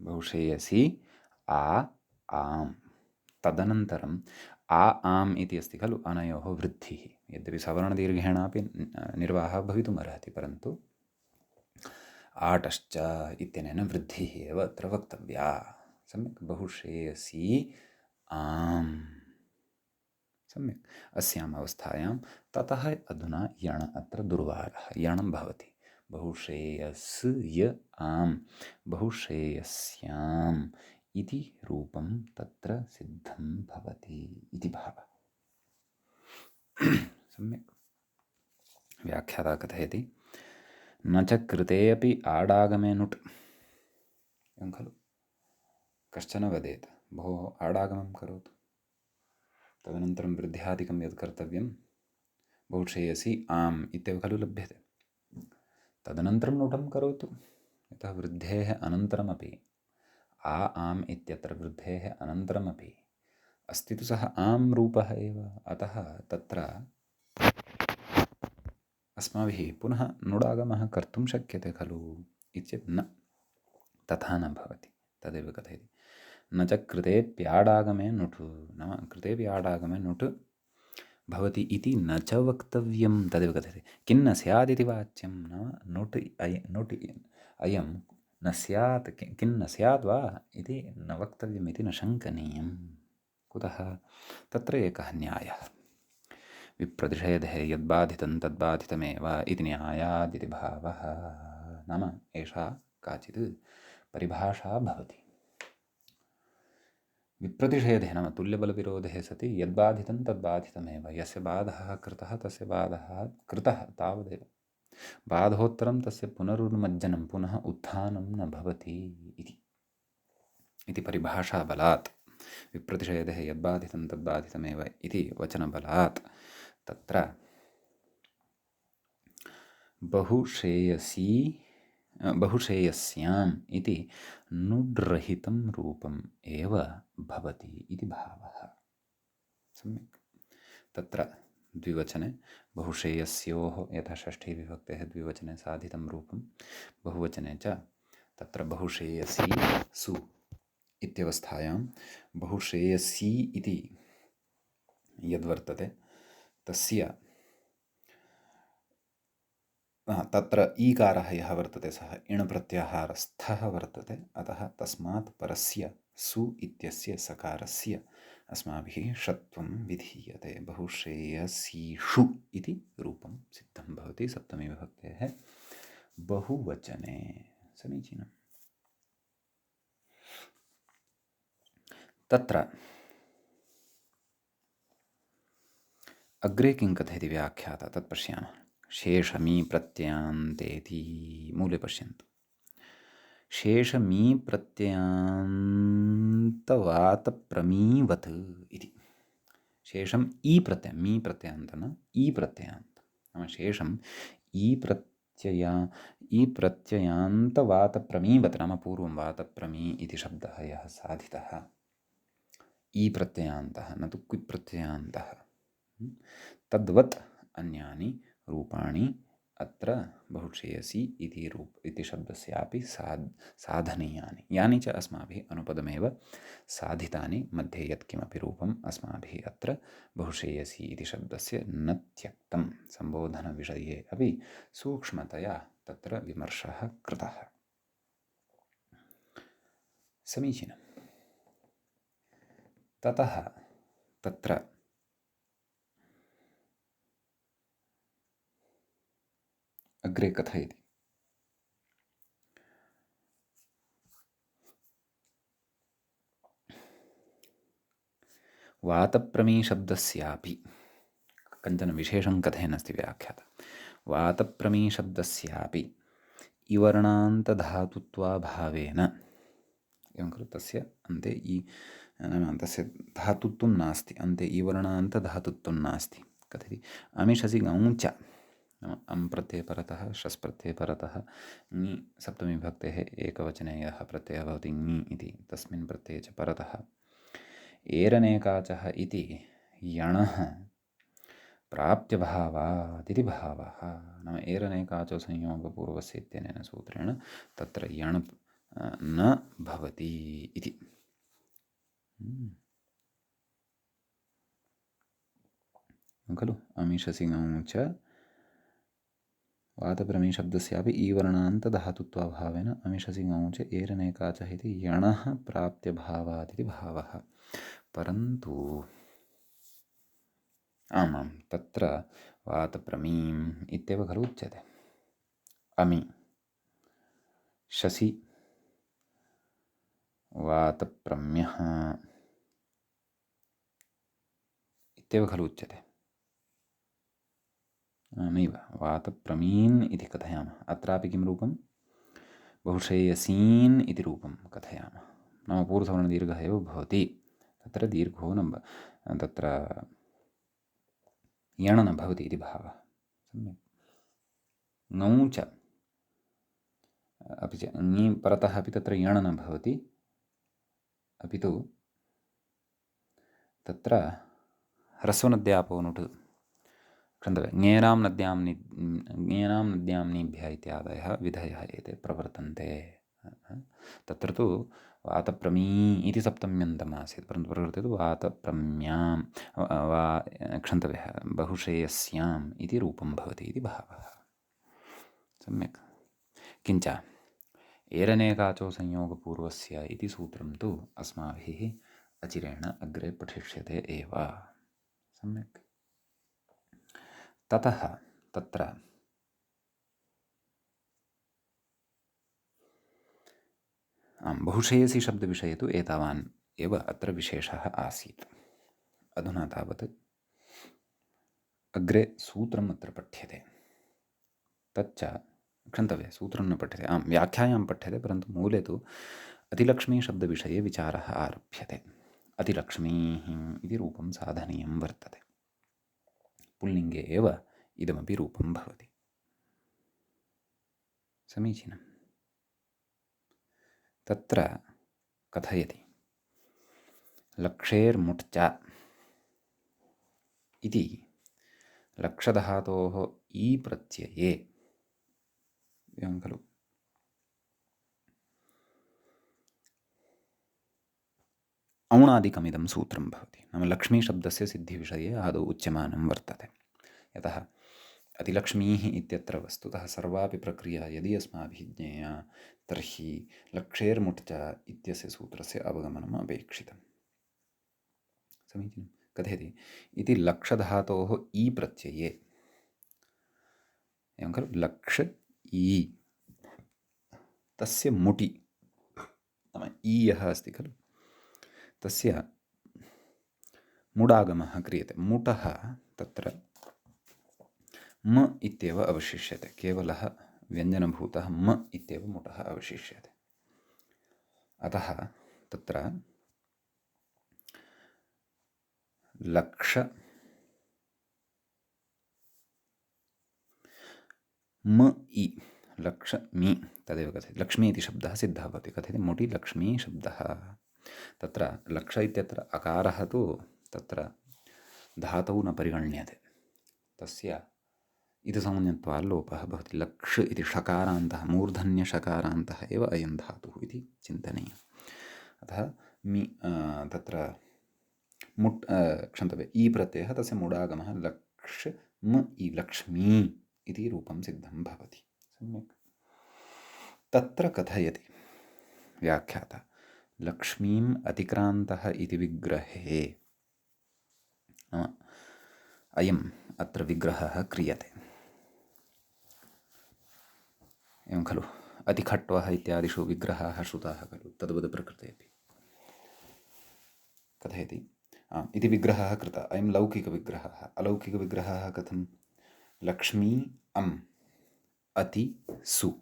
बहुश्रेयसी आम्। तदनन्तरम् आम् इति अस्ति खलु, अनयोः वृद्धिः। यद्यपि सवर्णदीर्घेणापि निर्वाहः भवितुमर्हति, परन्तु आटश्च इत्यनेन वृद्धिः एव अत्र वक्तव्या। सम्यक्। बहुश्रेयसी आम्। सम्यक्। अस्याम् अवस्थायां ततः अधुना यण् अत्र दुर्वारः यणं भवति। बहुश्रेयस्य आम्, बहुश्रेयस्याम् इति रूपं तत्र सिद्धं भवति इति भावः। सम्यक्। व्याख्याता कथयति न च कृते अपि आडागमे नुट्। एवं खलु। कश्चन वदेत् भोः आडागमं करोतु, तदनन्तरं वृद्ध्यादिकं यत् कर्तव्यं बहुश्रेयसी आम् इत्येव खलु लभ्यते। तदनन्तरं नुटं करोतु। यतः वृद्धेः अनन्तरमपि आम् इत्यत्र वृद्धेः अनन्तरमपि अस्ति तु सः आम् रूपः एव। अतः तत्र अस्माभिः पुनः नुडागमः कर्तुं शक्यते खलु इत्येतत् न, तथा न भवति। तदेव कथयति न च कृतेऽप्याडागमे नुट्, नाम कृतेऽपि आडागमे नुट् भवति इति न च वक्तव्यं। तदेव कथयति किन्न स्यादिति वाच्यं। नाम नुट् अयं न स्यात्, किन्न स्यात् वा इति न वक्तव्यम् इति न शङ्कनीयं। कुतः? तत्र एकः न्यायः। विप्रतिषेधे यद्बाधितं तद्बाधितमेव इति न्यायादिति भावः। नाम एषा काचित् परिभाषा भवति। विप्रतिषेधे नाम तुल्यबलविरोधे सति यद्बाधितं तद्बाधितमेव। यस्य बाधः कृतः तस्य बाधः कृतः तावदेव। बाधोत्तरं तस्य पुनरुन्मज्जनं पुनः उत्थानं न भवति इति परिभाषाबलात्, विप्रतिषेधे यद्बाधितं तद्बाधितमेव इति वचनबलात् तत्र बहुश्रेयस्याम् इति नुड्रहितं रूपम् एव भवति इति भावः। सम्यक्। तत्र द्विवचने बहुश्रेयस्योः यथा षष्ठी विभक्तेः द्विवचने साधितं रूपं, बहुवचने च तत्र बहुश्रेयसी सु इत्यवस्थायां बहुश्रेयसी इति यद्वर्तते तस्य तत्र ईकारः यः वर्तते सः इण् प्रत्याहारस्थः वर्तते। अतः तस्मात् परस्य सु इत्यस्य सकारस्य अस्माभिः षत्वं विधीयते। बहुश्रेयसीषु इति रूपं सिद्धं भवति सप्तमी विभक्तेः बहुवचने। समीचीनम्। तत्र अग्रे किं कथयति व्याख्याता तत् पश्यामः। शेषमी प्रत्ययान्तेति मूले पश्यन्तु। शेषमी प्रत्ययान्तवातप्रमीवत् इति। शेषम् ई प्रत्ययं, मी प्रत्ययान्त न ई प्रत्ययान्त। नाम शेषम् ई प्रत्ययान्तवातप्रमीवत् नाम पूर्वं वातप्रमी इति शब्दः यः साधितः ई प्रत्ययान्तः न तु क्वित् प्रत्ययान्तः तद्वत् अन्यानि रूपाणि अत्र बहुक्षेयसि इति शब्दस्यापि साधनीयानि यानि च अस्माभिः अनुपदमेव साधितानि मध्ये यत्किमपि रूपम् अस्माभिः अत्र बहुक्षेयसि इति शब्दस्य न त्यक्तं सम्बोधनविषये अपि सूक्ष्मतया तत्र विमर्शः कृतः समीचीनम् ततः तत्र अग्रे कथयति वातप्रमीशब्दस्यापि कञ्चन विशेषं कथयन्नस्ति व्याख्याता वातप्रमीशब्दस्यापि इवर्णान्तधातुत्वाभावेन एवं खलु तस्य अन्ते नाम तस्य धातुत्वं नास्ति अन्ते इवर्णान्तधातुत्वं नास्ति कथयति अमिषसि गौं च नाम अं प्रत्यये परतः शस् प्रत्यये परतः ङि सप्तमीविभक्तेः एकवचने यः प्रत्ययः भवति ङि इति तस्मिन् प्रत्यये च परतः एरनेकाचः इति यणः प्राप्त्यभावादिति भावः नाम एरनेकाचो संयोगपूर्वस्य इत्यनेन सूत्रेण तत्र यण् न भवति इति खलु अमिषसि ङौ च वातप्रमीशब्दस्यापि ईवर्णान्तधातुत्वाभावेन अमिषसि ङौ च एरनेकाचः इति यणः प्राप्त्यभावादिति भावः परन्तु आमां तत्र वातप्रमीम् इत्येव खलु उच्यते अमि शसि वातप्रम्यः इत्येव खलु उच्यते नैव वातप्रमीन् इति कथयामः अत्रापि किं रूपं बहुश्रेयसीन् इति रूपं कथयामः नाम पूर्वसवर्णदीर्घः एव भवति तत्र दीर्घो न तत्र यण न भवति इति भावः सम्यक् ङौ च अपि च ङि परतः अपि तत्र यण न भवति अपि तु तत्र ह्रस्वनद्यापो नुट् क्षन्तव्यः ङेनां नद्यां नीभ्यः इत्यादयः विधयः एते प्रवर्तन्ते तत्र तु वातप्रमी इति सप्तम्यन्तम् आसीत् परन्तु प्रकृते तु वातप्रम्यां वा क्षन्तव्यः बहुश्रेयस्याम् इति रूपं भवति इति भावः सम्यक् किञ्च एरनेकाचो संयोगपूर्वस्य इति सूत्रं तु अस्माभिः अचिरेण अग्रे पठिष्यते एव सम्यक् ततः तत्र बहुश्रेयसी शब्दविषये तु एतावान् एव अत्र विशेषः आसीत् अधुना तावत् अग्रे सूत्रम् अत्र पठ्यते तच्च क्षन्तव्यः सूत्रं न पठ्यते व्याख्यायां पठ्यते परन्तु मूले तु अतिलक्ष्मीशब्दविषये विचारः आरभ्यते अतिलक्ष्मीः इति रूपं साधनीयं वर्तते पुल्लिङ्गे एव इदमपि रूपं भवति समीचीनम् तत्र कथयति लक्षेर्मुट्च इति लक्षधातोः ई प्रत्यये एवं खलु औणादिकमिदं सूत्रं भवति नाम लक्ष्मीशब्दस्य सिद्धिविषये आदौ उच्यमानं वर्तते यतः अतिलक्ष्मीः इत्यत्र वस्तुतः सर्वापि प्रक्रिया यदि अस्माभिः ज्ञेया तर्हि लक्षेर्मुट्च इत्यस्य सूत्रस्य अवगमनम् अपेक्षितं समीचीनं कथयति इति लक्षधातोः ई प्रत्यये एवं खलु लक्ष ई तस्य मुटि नाम ई यः अस्ति खलु तस्य मुडागमः क्रियते मुटः तत्र म इत्येव अवशिष्यते केवलः व्यञ्जनभूतः म इत्येव मुटः अवशिष्यते अतः तत्र लक्ष म इ लक्ष्मी तदेव कथयति। लक्ष्मी इति शब्दः सिद्धः भवति। कथयति मुटि लक्ष्मी शब्दः। तत्र लक्ष इत्यत्र अकारः तु तत्र धातौ न परिगण्यते। तस्य इतिसंज्ञत्वात् लोपः भवति। लक्ष् इति षकारान्तः मूर्धन्यषकारान्तः एव अयं धातुः इति चिन्तनीयम्। अतः तत्र क्षन्तव्य इ प्रत्ययः तस्य मूढागमः लक्ष् म इ लक्ष्मी इति रूपं सिद्धं भवति। सम्यक्। तत्र कथयति व्याख्याता लक्ष्मीम् अतिक्रान्तः इति विग्रहे अयम् अत्र विग्रहः क्रियते। एवं खलु अतिखट्वः इत्यादिषु विग्रहाः श्रुताः खलु तद्वद् प्रकृतेपि कथयति इति विग्रहः कृतः। अयं लौकिकविग्रहः। अलौकिकविग्रहः कथं लक्ष्मी अम् अति सु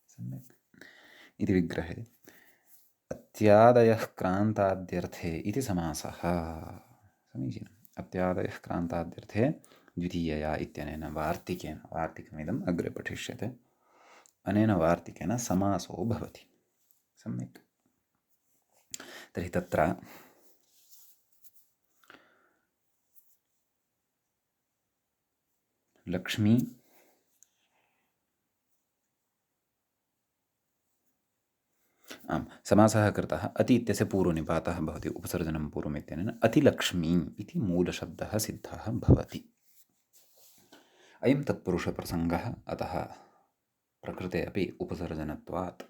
सम्यक् इति विग्रहे अत्यादयः क्रान्ताद्यर्थे इति समासः। समीचीनम्। अत्यादयः क्रान्ताद्यर्थे द्वितीयया इत्यनेन वार्तिकमिदम् अग्रे पठिष्यते। अनेन वार्तिकेन समासो भवति। सम्यक्। तर्हि तत्र लक्ष्मी समासः कृतः। अति इत्यस्य पूर्वनिपातः भवति उपसर्जनं पूर्वमित्यनेन अतिलक्ष्मी इति मूलशब्दः सिद्धः भवति। अयं तत्पुरुषप्रसङ्गः। अतः प्रकृते अपि उपसर्जनत्वात्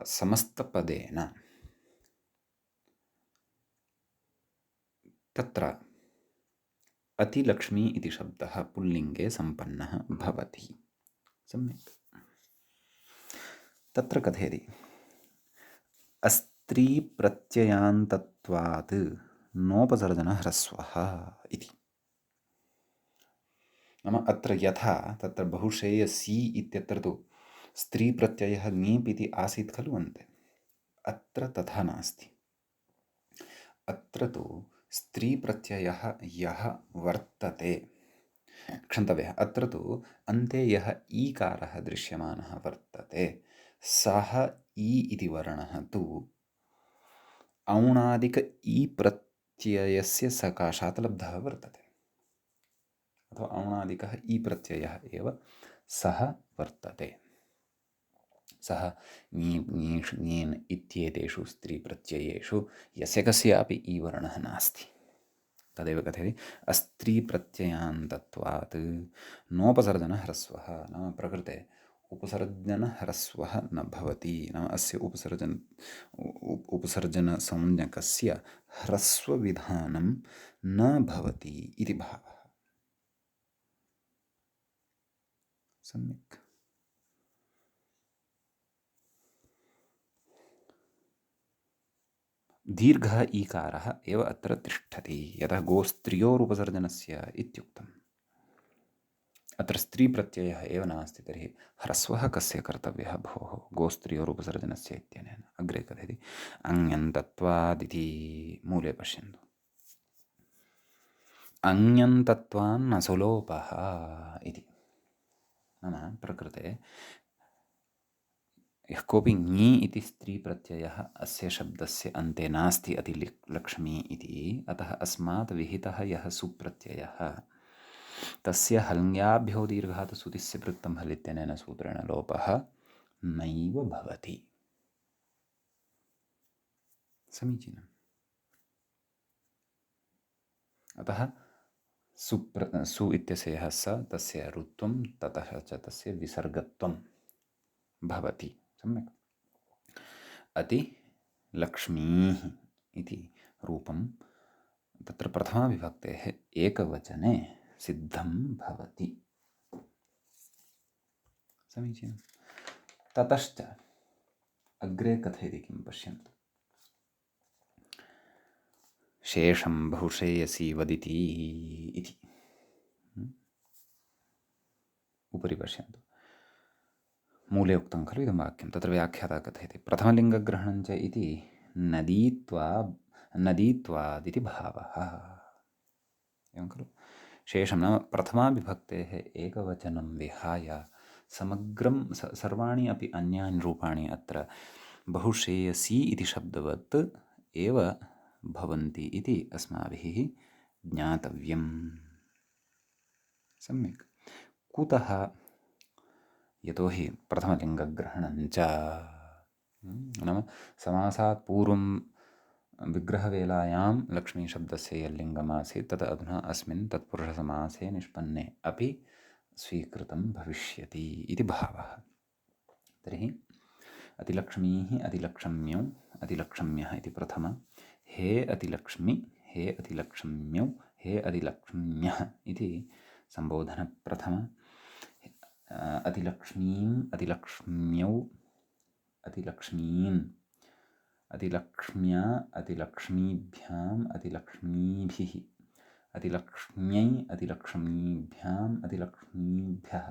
समस्तपदेन तत्र अतिलक्ष्मी इति शब्दः पुल्लिङ्गे सम्पन्नः भवति। सम्यक्। तत्र कथयति अस्त्री प्रत्ययान्तत्वात् नोपसर्जनः ह्रस्वः इति। नाम अत्र यथा तत्र बहुश्रेयसी इत्यत्र तु स्त्री प्रत्ययः ङीप् इति आसीत् खलु अन्ते। अत्र तथा नास्ति। अत्र तु स्त्री प्रत्ययः यः वर्तते क्षन्तव्यः। अत्र तु अन्ते यः ईकारः दृश्यमानः वर्तते सः ई इति वर्णः तु औणादिक ई प्रत्ययस्य सकाशात् लब्धः वर्तते। अथवा औणादिकः ई प्रत्ययः एव सः वर्तते। सः ङीष् ङीन् इत्येतेषु स्त्रीप्रत्ययेषु यस्य कस्यापि ई वर्णः नास्ति। तदेव कथयति अस्त्रीप्रत्ययान्तत्वात् नोपसर्जनः ह्रस्वः। नाम प्रकृते उपसर्जनह्रस्वः न भवति। नाम अस्य उपसर्जनसंज्ञकस्य ह्रस्वविधानं न भवति इति भावः। सम्यक्। दीर्घः ईकारः एव अत्र तिष्ठति यतः गोस्त्रियोरुपसर्जनस्य इत्युक्तम्। अत्र स्त्रीप्रत्ययः एव नास्ति। तर्हि ह्रस्वः कस्य कर्तव्यः भोः गोस्त्रियोरुपसर्जनस्य इत्यनेन। अग्रे कथयति अङ्यन्तत्वादिति मूले पश्यन्तु। अङ्यन्तत्वान्न सुलोपः इति। नाम प्रकृते यः कोऽपि ङी इति स्त्रीप्रत्ययः अस्य शब्दस्य अन्ते नास्ति अतिलक्ष्मी इति। अतः अस्मात् विहितः यः सुप्रत्ययः तस्य हल्ङ्याभ्यो दीर्घात् सुतिस्य वृत्तं हल् इत्यनेन सूत्रेण लोपः नैव भवति। समीचीनम्। अतः सु इत्यस्य यः स तस्य ऋत्वं ततः च तस्य विसर्गत्वं भवति। सम्यक्। अतिलक्ष्मीः इति रूपं तत्र प्रथमाविभक्तेः एकवचने सिद्धं भवति। समीचीनं। ततश्च अग्रे कथयति किं पश्यन्तु। शेषं बहुश्रेयसी वदिति इति। उपरि पश्यन्तु। मूले उक्तं खलु इदं वाक्यं। तत्र व्याख्याता कथयति प्रथमलिङ्गग्रहणं च इति नदीत्वादिति भावः। एवं खलु। शेषं नाम प्रथमाविभक्तेः एकवचनं विहाय समग्रं सर्वाणि अपि अन्यानि रूपाणि अत्र बहुश्रेयसी इति शब्दवत् एव भवन्ति इति अस्माभिः ज्ञातव्यम्। सम्यक्। कुतः? यतोहि प्रथमलिङ्गग्रहणं च नाम समासात् पूर्वं विग्रहवेलायां लक्ष्मीशब्दस्य यल्लिङ्गमासीत् तत् अधुना अस्मिन् तत्पुरुषसमासे निष्पन्ने अपि स्वीकृतं भविष्यति इति भावः। तर्हि अतिलक्ष्मीः अतिलक्ष्म्यौ अतिलक्ष्म्यः इति प्रथम। हे अतिलक्ष्मि हे अतिलक्ष्म्यौ हे अतिलक्ष्म्यः इति सम्बोधनप्रथम। अतिलक्ष्मीम् अतिलक्ष्म्यौ अतिलक्ष्मीन् अतिलक्ष्म्या अतिलक्ष्मीभ्याम् अतिलक्ष्मीभिः अतिलक्ष्म्यै अतिलक्ष्मीभ्याम् अतिलक्ष्मीभ्यः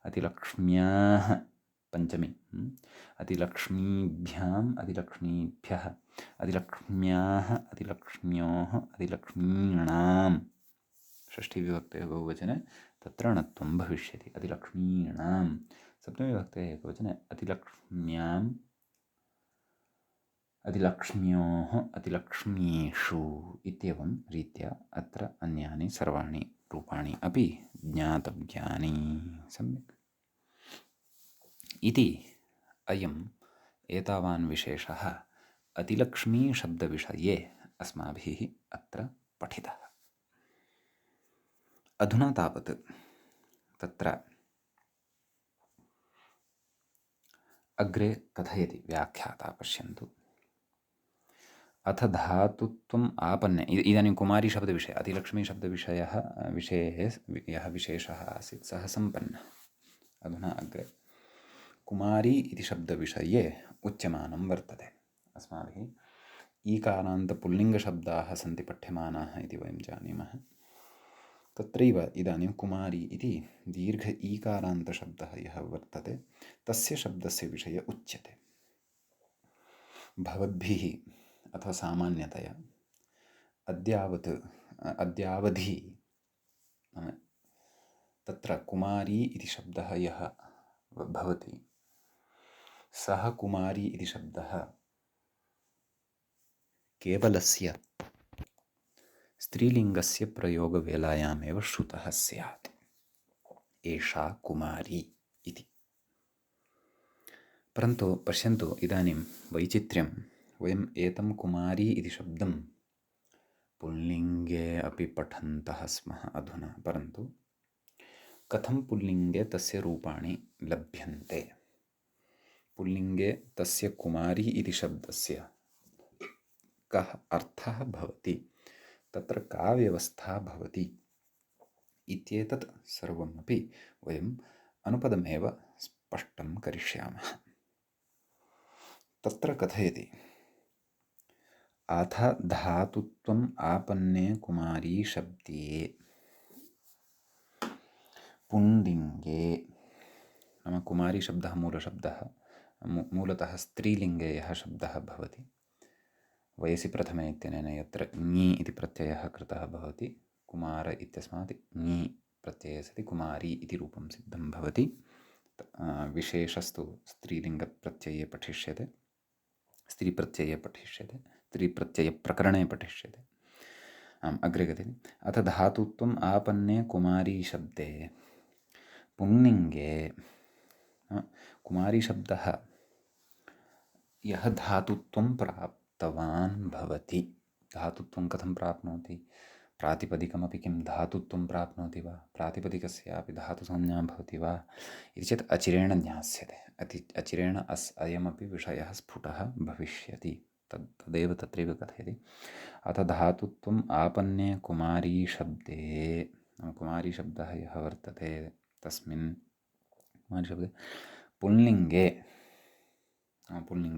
अतिलक्ष्म्याः पञ्चमी अतिलक्ष्मीभ्याम् अतिलक्ष्मीभ्यः अतिलक्ष्म्याः अतिलक्ष्म्योः अतिलक्ष्मीणाम् षष्ठीविभक्तेः बहुवचने तत्र णत्वं भविष्यति। अतिलक्ष्मीणां सप्तमीविभक्तेः एकवचने अतिलक्ष्म्याम् अतिलक्ष्म्योः अतिलक्ष्मीषु इत्येवं रीत्या अत्र अन्यानि सर्वाणि रूपाणि अपि ज्ञातव्यानि। सम्यक्। इति अयम् एतावान् विशेषः अतिलक्ष्मीशब्दविषये अस्माभिः अत्र पठितः। अधुना तावत् तत्र अग्रे कथयति व्याख्याता। पश्यन्तु। अथ धातुत्वम् आपन्ने इदानीं कुमारीशब्दविषये अतिलक्ष्मीशब्दविषये यः विशेषः आसीत् सः सम्पन्नः। अधुना अग्रे कुमारी इति शब्दविषये उच्यमानं वर्तते। अस्माभिः ईकारान्तपुल्लिङ्गशब्दाः सन्ति पठ्यमानाः इति वयं जानीमः। तत्रैव इदानीं कुमारी इति दीर्घ ईकारान्तशब्दः यः वर्तते तस्य शब्दस्य विषये उच्यते। भवद्भिः अथवा सामान्यतया अद्यावधि तत्र कुमारी इति शब्दः यः भवति सः कुमारी इति शब्दः केवलस्य स्त्रीलिङ्गस्य प्रयोगवेलायामेव श्रुतः स्यात्। एषा कुमारी इति। परन्तु पश्यन्तु इदानीं वैचित्र्यं वयम् एतं कुमारी इति शब्दं पुल्लिङ्गे अपि पठन्तः स्मः अधुना। परन्तु कथं पुल्लिङ्गे तस्य रूपाणि लभ्यन्ते? पुल्लिङ्गे तस्य कुमारी इति शब्दस्य कः अर्थः भवति? तत्र का व्यवस्था भवति? इत्येतत् सर्वमपि वयम् अनुपदमेव स्पष्टं करिष्यामः। तत्र कथयति अथ धातुत्वम् आपन्ने कुमारी शब्दे पुंलिङ्गे। नाम कुमारी शब्दः मूलशब्दः मूलतः स्त्रीलिङ्गे यः शब्दः भवति वयसि प्रथमे इत्यनेन यत्र ङी इति प्रत्ययः कृतः भवति कुमार इत्यस्मात् ङी प्रत्यये सति कुमारी इति रूपं सिद्धं भवति। विशेषस्तु स्त्रीलिङ्गप्रत्यये पठिष्यते, स्त्रीप्रत्यये पठिष्यते, स्त्रीप्रत्ययप्रकरणे पठिष्यते। अग्रे गति अथ धातुत्वम् आपन्ने कुमारी शब्दे पुंलिङ्गे। कुमारी शब्दः यः धातुत्वं प्राप्तवान् भवति। धातुत्वं कथं प्राप्नोति? प्रातिपदिकमपि किं धातुत्वं प्राप्नोति वा? प्रातिपदिकस्यापि धातुसंज्ञा भवति वा इति चेत् अचिरेण ज्ञास्यते। अचिरेण अयमपि विषयः स्फुटः भविष्यति। तदेव तत्रैव कथयति अथ धातुत्वम् आपन्ने कुमारी शब्दे। कुमारी शब्दः यः वर्तते तस्मिन् कुमारी शब्दे पुल्लिङ्गे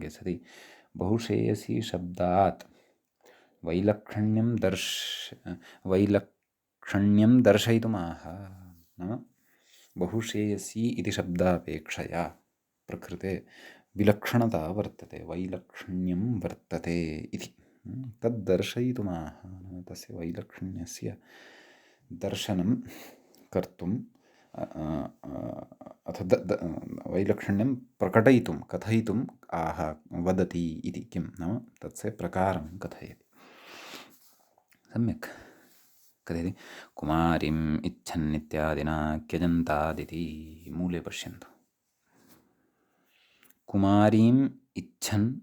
सति बहुश्रेयसी शब्दात् वैलक्षण्यं दर्शयितुमाह। नाम बहुश्रेयसी इति शब्दापेक्षया प्रकृते विलक्षणता वर्तते, वैलक्षण्यं वर्तते इति तद्दर्शयितुमाह। तस्य वैलक्षण्यस्य दर्शनं कर्तुम् अथ वैलक्षण्यं प्रकटयितुं कथयितुम् आह वदति इति किं नाम तस्य प्रकारं कथयति। सम्यक् कथयति कुमारीम् इच्छन् इत्यादिना क्यजन्तादिति मूले पश्यन्तु। कुमारीम् इच्छन्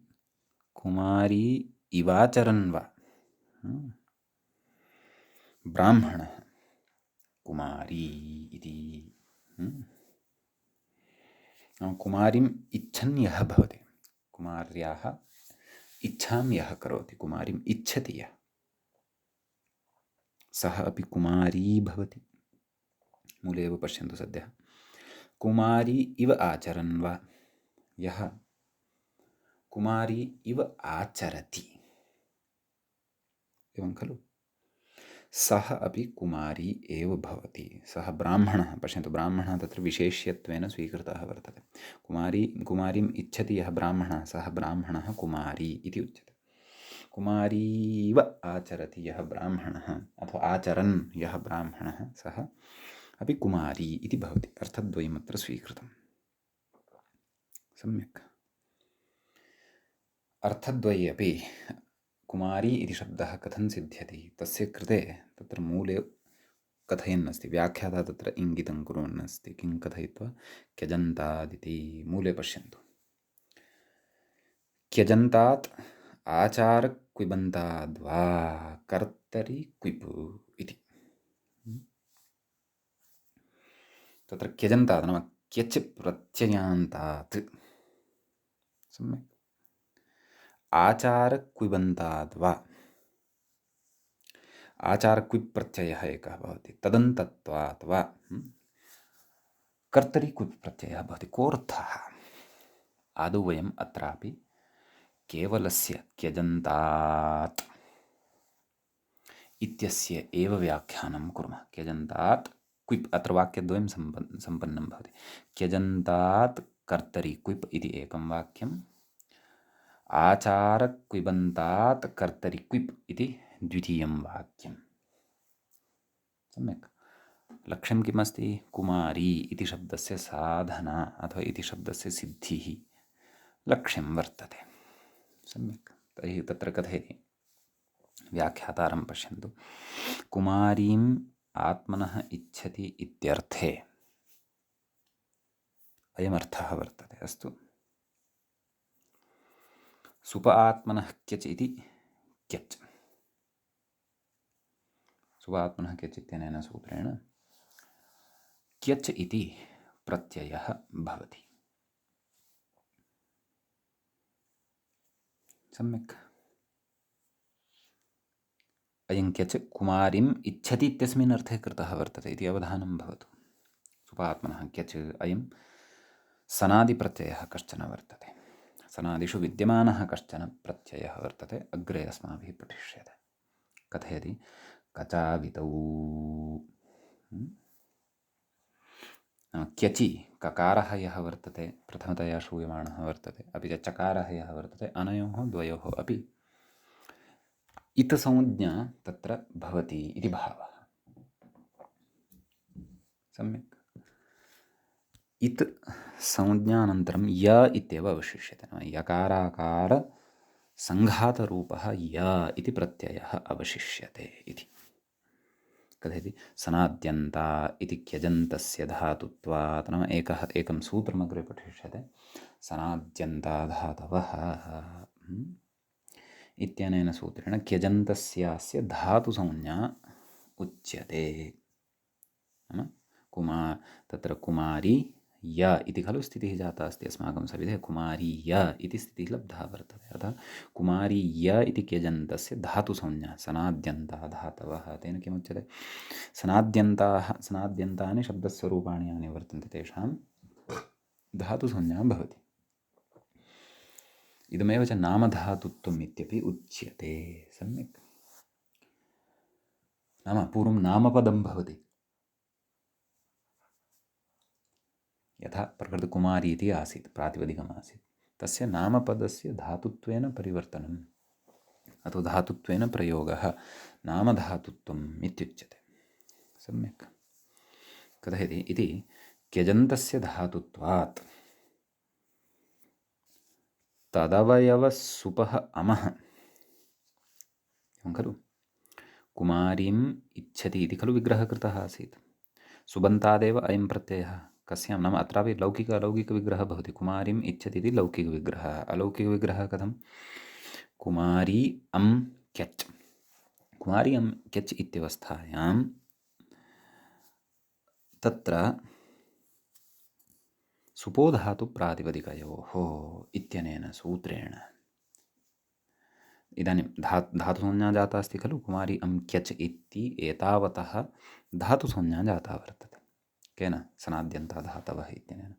कुमारी इवाचरन् वा ब्राह्मणः कुमारी इति कुमारीम् इच्छन् यः भवति, कुमार्याः इच्छां यः करोति, कुमारीम् इच्छति यः, सः अपि कुमारी भवति। मूले एव पश्यन्तु सद्यः कुमारी इव आचरन् वा, यः कुमारी इव आचरति, एवं खलु, सः अपि कुमारी एव भवति। सः ब्राह्मणः, पश्यन्तु ब्राह्मणः तत्र विशेष्यत्वेन स्वीकृतः वर्तते। कुमारीम् इच्छति यः ब्राह्मणः सः ब्राह्मणः कुमारी इति उच्यते। कुमारीव आचरति यः ब्राह्मणः अथवा आचरन् यः ब्राह्मणः सः अपि कुमारी इति भवति। अर्थद्वयमत्र स्वीकृतं। सम्यक्। अर्थद्वये अपि कुमारी इति शब्दः कथं सिद्ध्यति तस्य कृते तत्र मूले कथयन्नस्ति, व्याख्याता तत्र इङ्गितं कुर्वन्नस्ति। किं कथयित्वा क्यजन्तादिति मूले पश्यन्तु। क्यजन्तात् आचारक्विबन्ताद्वा कर्तरि क्विप् इति। तत्र क्यजन्तात् नाम क्यच् प्रत्ययान्तात्। सम्यक्। आचारक्विबन्ताद्वा, आचारक्विप् प्रत्ययः एकः भवति, तदन्तत्वात् वा कर्तरि क्विप् प्रत्ययः भवति। कोऽर्थः? आदौ वयम् अत्रापि केवलस्य क्यजन्तात् इत्यस्य एव व्याख्यानं कुर्मः। क्यजन्तात् क्विप्, अत्र वाक्यद्वयं सम्पन्नं भवति। क्यजन्तात् कर्तरि क्विप् इति एकं वाक्यम्, आचारक्विबन्तात् कर्तरि क्विप् इति द्वितीयं वाक्यम्। सम्यक्। लक्ष्यं किमस्ति? कुमारी इति शब्दस्य साधना अथवा इति शब्दस्य सिद्धिः लक्ष्यं वर्तते। सम्यक्। तर्हि तत्र कथयति, व्याख्यातारं पश्यन्तु। कुमारीम् आत्मनः इच्छति इत्यर्थे अयमर्थः वर्तते। अस्तु। सुप आत्मनः क्यच् इति क्यच्, सुप आत्मनः क्यच् इत्यनेन सूत्रेण क्यच् इति प्रत्ययः भवति। सम्यक्। अयं क्यच् कुमारीम् इच्छति इत्यस्मिन् अर्थे कृतः वर्तते इति अवधानं भवतु। सुपात्मनः क्यच् अयं सनादिप्रत्ययः कश्चन वर्तते। सनादिषु विद्यमानः कश्चन प्रत्ययः वर्तते। अग्रे अस्माभिः पठिष्यते। कथयति कचावितौ क्यचि ककारः यः वर्तते प्रथमतया श्रूयमाणः वर्तते, अपि च चकारः यः वर्तते, अनयोः द्वयोः अपि इत संज्ञा तत्र भवति इति भावः। सम्यक्। इत संज्ञानन्तरं य इत्येव अवशिष्यते। नाम यकाराकार सङ्घातरूपः य इति प्रत्ययः अवशिष्यते इति कथयति। सनाद्यन्ता इति क्यजन्तस्य धातुत्वात्, नाम एकं सूत्रमग्रे पठिष्यते। सनाद्यन्ता धातवः इत्यनेन सूत्रेण क्यजन्तस्यास्य धातुसंज्ञा उच्यते। नाम तत्र कुमारी य इति खलु स्थितिः जाता अस्ति अस्माकं सविधे। कुमारी य इति स्थितिः लब्धा वर्तते। अतः कुमारी य इति क्यजन्तस्य धातुसंज्ञा सनाद्यन्ता धातवः। तेन किमुच्यते? सनाद्यन्तानि शब्दस्वरूपाणि यानि वर्तन्ते तेषां धातुसंज्ञा भवति। इदमेव च नामधातुत्वम् इत्यपि उच्यते। सम्यक्। नाम पूर्वं नामपदं भवति। यथा प्रकृतकुमारी इति आसीत्, प्रातिपदिकमासीत्, तस्य नामपदस्य धातुत्वेन परिवर्तनम् अथवा धातुत्वेन प्रयोगः नामधातुत्वम् इत्युच्यते। सम्यक्। कथयति इति क्यजन्तस्य धातुत्वात् तदवयवसुपः अमः एवं खलु। कुमारीम् इच्छति इति खलु विग्रहः कृतः आसीत्। सुबन्तादेव अयं प्रत्ययः कस्यां नाम अत्रापि लौकिक अलौकिकविग्रहः भवति। कुमारीम् इच्छति इति लौकिकविग्रहः। अलौकिकविग्रहः कथं? कुमारी अं क्यच्। कुमारी अं क्यच् इत्यवस्थायां तत्र सुपोधातुप्रातिपदिकयोः इत्यनेन सूत्रेण इदानीं धातुसंज्ञा जाता अस्ति खलु। कुमारी अं क्यच् इति एतावतः धातुसंज्ञा जाता वर्तते। केन? सनाद्यन्ता धातवः इत्यनेन।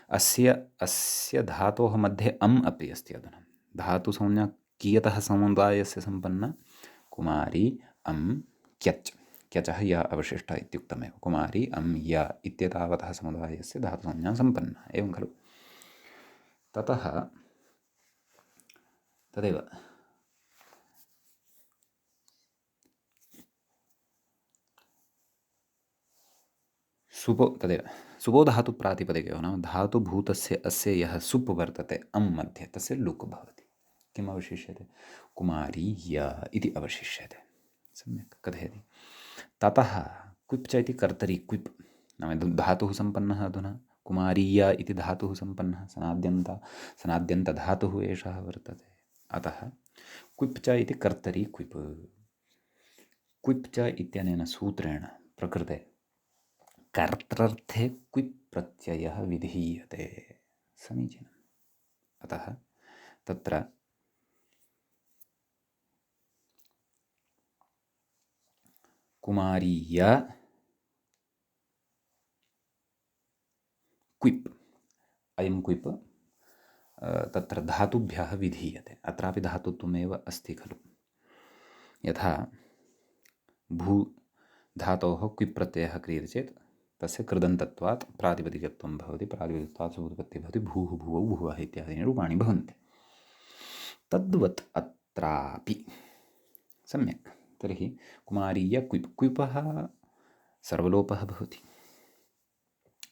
अस्य धातोः मध्ये अम् अपि अस्ति। अधुना धातुसंज्ञा कियतः समुदायस्य सम्पन्ना? कुमारी अं क्यच्। क्यचः य अवशिष्टः इत्युक्तमेव। कुमारी अं य इत्येतावतः समुदायस्य धातुसंज्ञा सम्पन्ना एवं खलु। ततः तदेव तदेव सुपो धातुप्रातिपदिकयोः नाम धातुभूतस्य अस्य यः सुप् वर्तते अं मध्ये तस्य लुक् भवति। किम् अवशिष्यते? कुमारी य इति अवशिष्यते। सम्यक् कथयति। ततः क्विप् च इति कर्तरि क्विप् नाम धातुः सम्पन्नः। अधुना कुमारीय इति धातुः सम्पन्नः। सनाद्यन्तधातुः एषः वर्तते। अतः क्विप् च इति कर्तरि क्विप्। क्विप् च इत्यनेन सूत्रेण प्रकृते कर्तृर्थे क्विप् प्रत्ययः विधीयते। समीचीनम्। अतः तत्र कुमारीय क्विप् अयं क्विप् तत्र धातुभ्यः विधीयते। अत्रापि धातुत्वमेव अस्ति खलु। यथा भू धातोः क्विप् प्रत्ययः क्रियते चेत् तस्य कृदन्तत्वात् प्रातिपदिकत्वं भवति। प्रातिपदिकत्वात् सुबुत्पत्तिः भवति। भूः भुवौ भुवः इत्यादीनि रूपाणि भवन्ति। तद्वत् अत्रापि सम्यक्। तर्हि कुमारीय क्विप् क्विपः सर्वलोपः भवति।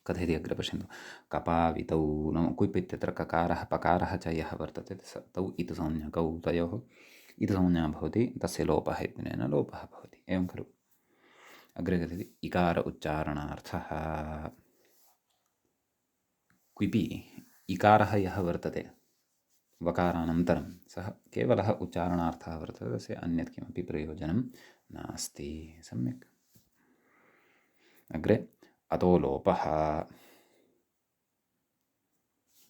कथयति अग्रे पश्यन्तु। कपावितौ नाम क्विप् इत्यत्र ककारः पकारः च यः वर्तते तौ इति संज्ञकौ तयोः इति संज्ञा भवति। तस्य लोपः इत्यनेन लोपः भवति एवं खलु। अग्रे कथयति इकार उच्चारणार्थः क्विपि इकारः यः वर्तते वकारानन्तरं सः केवलः उच्चारणार्थः वर्तते। तस्य अन्यत् किमपि प्रयोजनं नास्ति। सम्यक्। अग्रे अतो लोपः।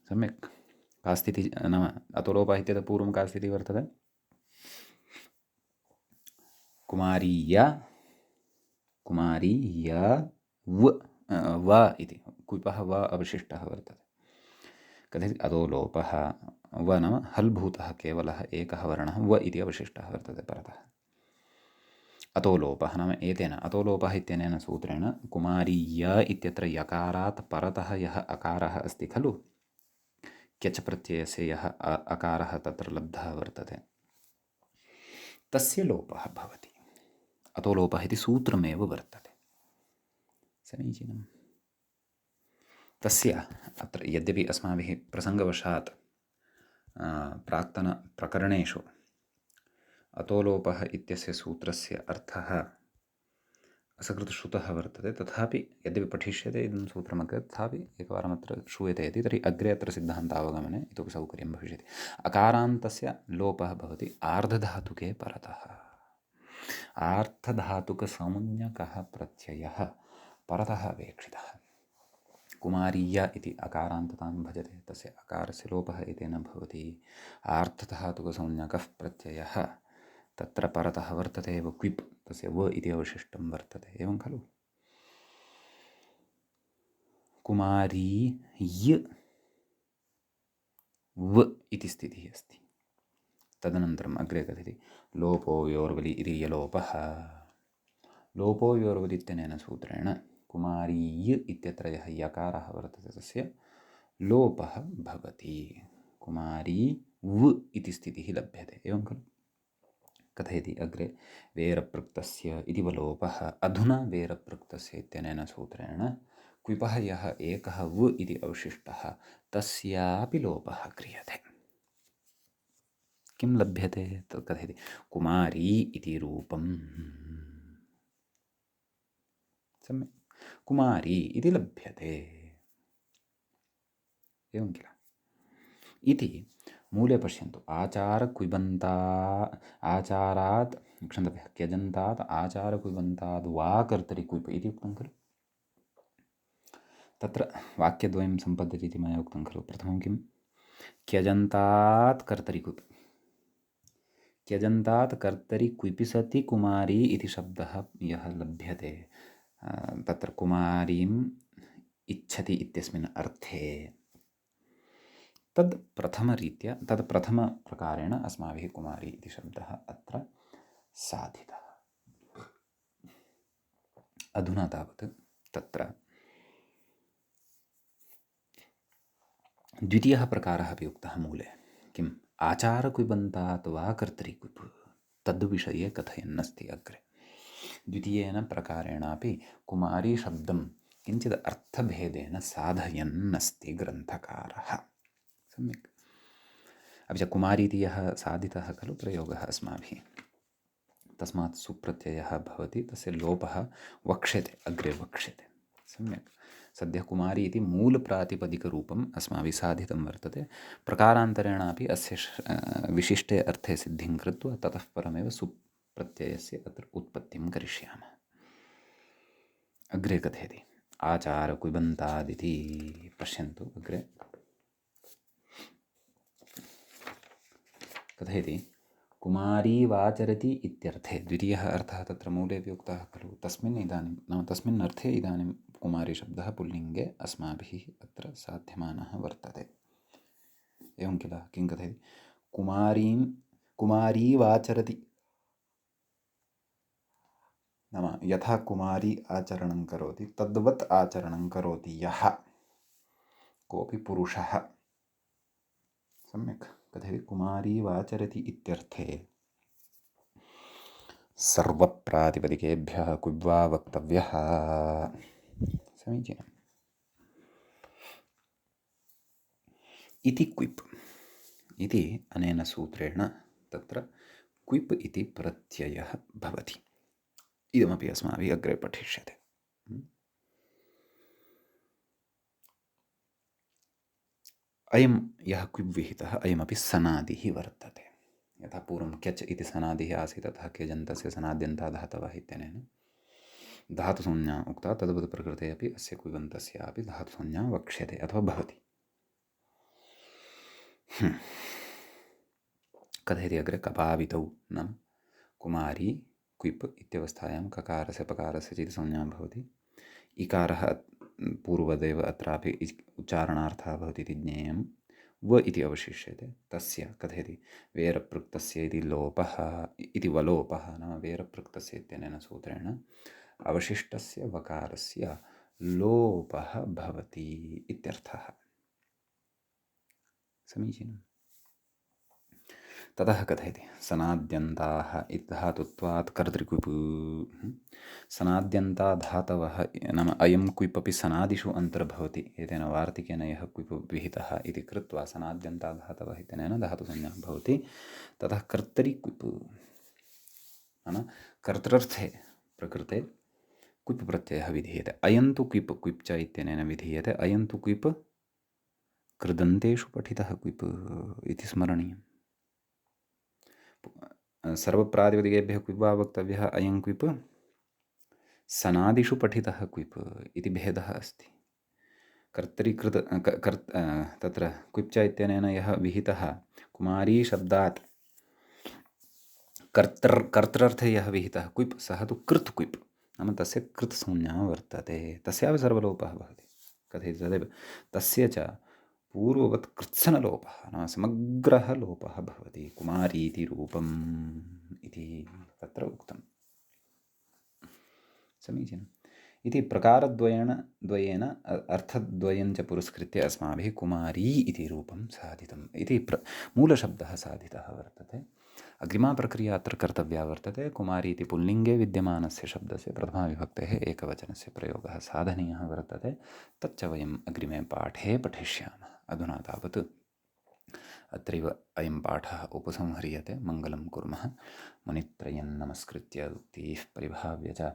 सम्यक्। का स्थितिः नाम अतो लोपः इत्यतः पूर्वं का स्थितिः वर्तते? कुमारीय व इति क्विपः व अवशिष्टः वर्तते। कथयति अतो लोपः। व नाम हल्भूतः केवलः एकः वर्णः व इति अवशिष्टः वर्तते परतः। अतो लोपः नाम एतेन अतो लोपः इत्यनेन सूत्रेण कुमारीय इत्यत्र यकारात् परतः यः अकारः अस्ति खलु। क्यच् प्रत्ययस्य यः अकारः तत्र लब्धः वर्तते तस्य लोपः भवति। अतो लोपः इति सूत्रमेव वर्तते। समीचीनम्। तस्य अत्र यद्यपि अस्माभिः प्रसङ्गवशात् प्राक्तनप्रकरणेषु अतो लोपः इत्यस्य सूत्रस्य अर्थः असकृतश्रुतः वर्तते, तथापि यद्यपि पठिष्यते इदं सूत्रमग्रे तथापि एकवारम् अत्र श्रूयते यदि तर्हि अग्रे अत्र सिद्धान्तावगमने इतोपि सौकर्यं भविष्यति। अकारान्तस्य लोपः भवति आर्धधातुके परतः। आर्धधातुकसंज्ञकः प्रत्ययः परतः अपेक्षितः। कुमारीय इति अकारान्ततां भजते तस्य अकारस्य लोपः एतेन भवति। आर्धधातुकसंज्ञकः प्रत्ययः तत्र परतः वर्तते एव क्विप् तस्य व इति अवशिष्टं वर्तते एवं खलु। कुमारी य व इति स्थितिः अस्ति। तदनन्तरम् अग्रे कथयति लोपो योर्वलि इति यलोपः। लोपो योर्वलि इत्यनेन सूत्रेण कुमारी य इत्यत्र यः यकारः वर्तते तस्य लोपः भवति। कुमारी व इति स्थितिः लभ्यते एवं खलु। कथयति अग्रे वेरप्रक्तस्य इति वलोपः अधुना वेरप्रक्तस्य इत्यनेन सूत्रेण क्विपः यः एकः व इति अवशिष्टः तस्यापि लोपः क्रियते। किं लभ्यते तत् कथयति कुमारी इति रूपम् सम्यक् कुमारी इति लभ्यते एवं किल इति मूले पश्यन्तु आचारात् क्षन्तव्यः क्यजन्तात् आचारकुबन्ताद् वा कर्तरि कुप् इति उक्तं खलु। तत्र वाक्यद्वयं सम्पद्यते इति मया उक्तं खलु। प्रथमं किं क्यजन्तात् कर्तरि कुप् क्यजन्तात् कर्तरि क्विपि सति कुमारी इति शब्दः यः लभ्यते तत्र कुमारीम् इच्छति इत्यस्मिन् अर्थे तद् प्रथमरीत्या तद् प्रथमप्रकारेण अस्माभिः कुमारी इति शब्दः अत्र साधितः। अधुना तावत् तत्र द्वितीयः प्रकारः अपि उक्तः मूले किम् आचारकुबन्तात् वा कर्तरिकुप् तद्विषये कथयन्नस्ति अग्रे। द्वितीयेन प्रकारेणापि कुमारी शब्दं किञ्चित् अर्थभेदेन साधयन्नस्ति ग्रन्थकारः। सम्यक्। अपि च कुमारी इति यः साधितः खलु प्रयोगः अस्माभिः तस्मात् सुप्रत्ययः भवति तस्य लोपः वक्ष्यते अग्रे वक्ष्यते। सम्यक्। सद्यः कुमारी इति मूलप्रातिपदिकरूपम् अस्माभिः साधितं वर्तते। प्रकारान्तरेणापि अस्य विशिष्टे अर्थे सिद्धिं कृत्वा ततः परमेव सुप्रत्ययस्य अत्र उत्पत्तिं करिष्यामः। अग्रे कथयति आचारकुबन्तादिति पश्यन्तु अग्रे कथयति कुमारी वाचरति इत्यर्थे द्वितीयः अर्थः तत्र मूलेऽपि उक्तः खलु। तस्मिन् इदानीं नाम तस्मिन् अर्थे इदानीं कुमारी शब्दः पुल्लिङ्गे अस्माभिः अत्र साध्यमानः वर्तते। एवं किल किं कथयति कुमारी वाचरति नाम यथा कुमारी आचरणं करोति तद्वत् आचरणं करोति यः कोऽपि पुरुषः। सम्यक्। कथयति कुमारी वाचरति इत्यर्थे सर्वप्रातिपदिकेभ्यः कुब्वा वक्तव्यः। समीचीनम्। इति क्विप् इति अनेन सूत्रेण तत्र क्विप् इति प्रत्ययः भवति। इदमपि अस्माभिः अग्रे पठिष्यते। अयं यः क्विप् विहितः अयमपि सनादिः वर्तते। यथा पूर्वं क्यच् इति सनादिः आसीत् तथा क्यजन्तस्य सनाद्यन्ता धातवः इत्यनेन धातुसंज्ञा उक्ता तद्वत् प्रकृते अपि अस्य क्विबन्तस्यापि धातुसंज्ञा वक्ष्यते अथवा भवति। कथयति अग्रे कपावितौ नाम कुमारी क्विप् इत्यवस्थायां ककारस्य पकारस्य च संज्ञा भवति। इकारः पूर्वदेव अत्रापि उच्चारणार्थः भवति इति ज्ञेयं। व इति अवशिष्यते तस्य कथयति वेरप्रक्तस्य इति लोपः इति वलोपः नाम वेरप्रक्तस्य इत्यनेन सूत्रेण अवशिष्टस्य वकारस्य लोपः भवति इत्यर्थः। समीचीनम्। ततः कथयति सनाद्यन्ताः इति धातुत्वात् कर्तृक्विप् सनाद्यन्ता धातवः नाम अयं क्विप् अपि सनादिषु अन्तर्भवति एतेन वार्तिकेन यः क्विप् विहितः इति कृत्वा सनाद्यन्ता धातवः इत्यनेन धातुसंज्ञा भवति। ततः कर्तरिक्विप् नाम कर्तृर्थे प्रकृते क्विप् प्रत्ययः विधीयते। अयं तु क्विप् क्विप् च इत्यनेन विधीयते। अयं तु क्विप् कृदन्तेषु पठितः क्विप् इति स्मरणीयम्। सर्वप्रातिपदिकेभ्यः क्विप् वा वक्तव्यः अयं क्विप् सनादिषु पठितः क्विप् इति भेदः अस्ति। कर्तरिकृत तत्र क्विप् च इत्यनेन यः विहितः कुमारी शब्दात् कर्तृर्थे यः विहितः क्विप् सः तु कृत् क्विप् नाम तस्य कृत् संज्ञा वर्तते तस्यापि सर्वलोपः भवति। कथयति तदेव तस्य च पूर्ववत् कृत्सनलोपः नाम समग्रः लोपः भवति कुमारी इति रूपम् इति तत्र उक्तम्। समीचीनम्। इति द्वयेन अर्थद्वयं च पुरस्कृत्य अस्माभिः कुमारी इति रूपं साधितम् इति मूलशब्दः साधितः वर्तते। अग्रिमा प्रक्रिया अत्र कर्तव्या वर्तते। कुमारी इति पुल्लिङ्गे विद्यमानस्य शब्दस्य प्रथमाविभक्तेः एकवचनस्य प्रयोगः साधनीयः वर्तते। तच्च वयम् अग्रिमे पाठे पठिष्यामः। अधुना तावत् अत्रैव अयं पाठः उपसंह्रियते। मङ्गलं कुर्मः। मुनित्रयं नमस्कृत्य उक्तीः परिभाव्य च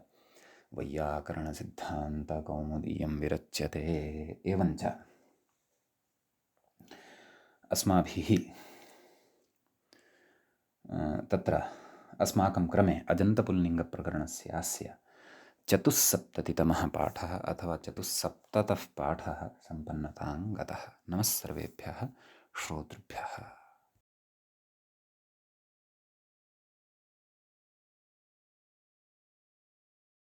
वैयाकरणसिद्धान्तकौमुदीयं विरच्यते। एवञ्च अस्माभिः तत्र अस्माकं क्रमे अजन्तपुल्लिङ्गप्रकरणस्यास्य चतुस्सप्ततितमः पाठः अथवा चतुस्सप्ततः पाठः सम्पन्नतां गतः। नमः सर्वेभ्यः श्रोतृभ्यः।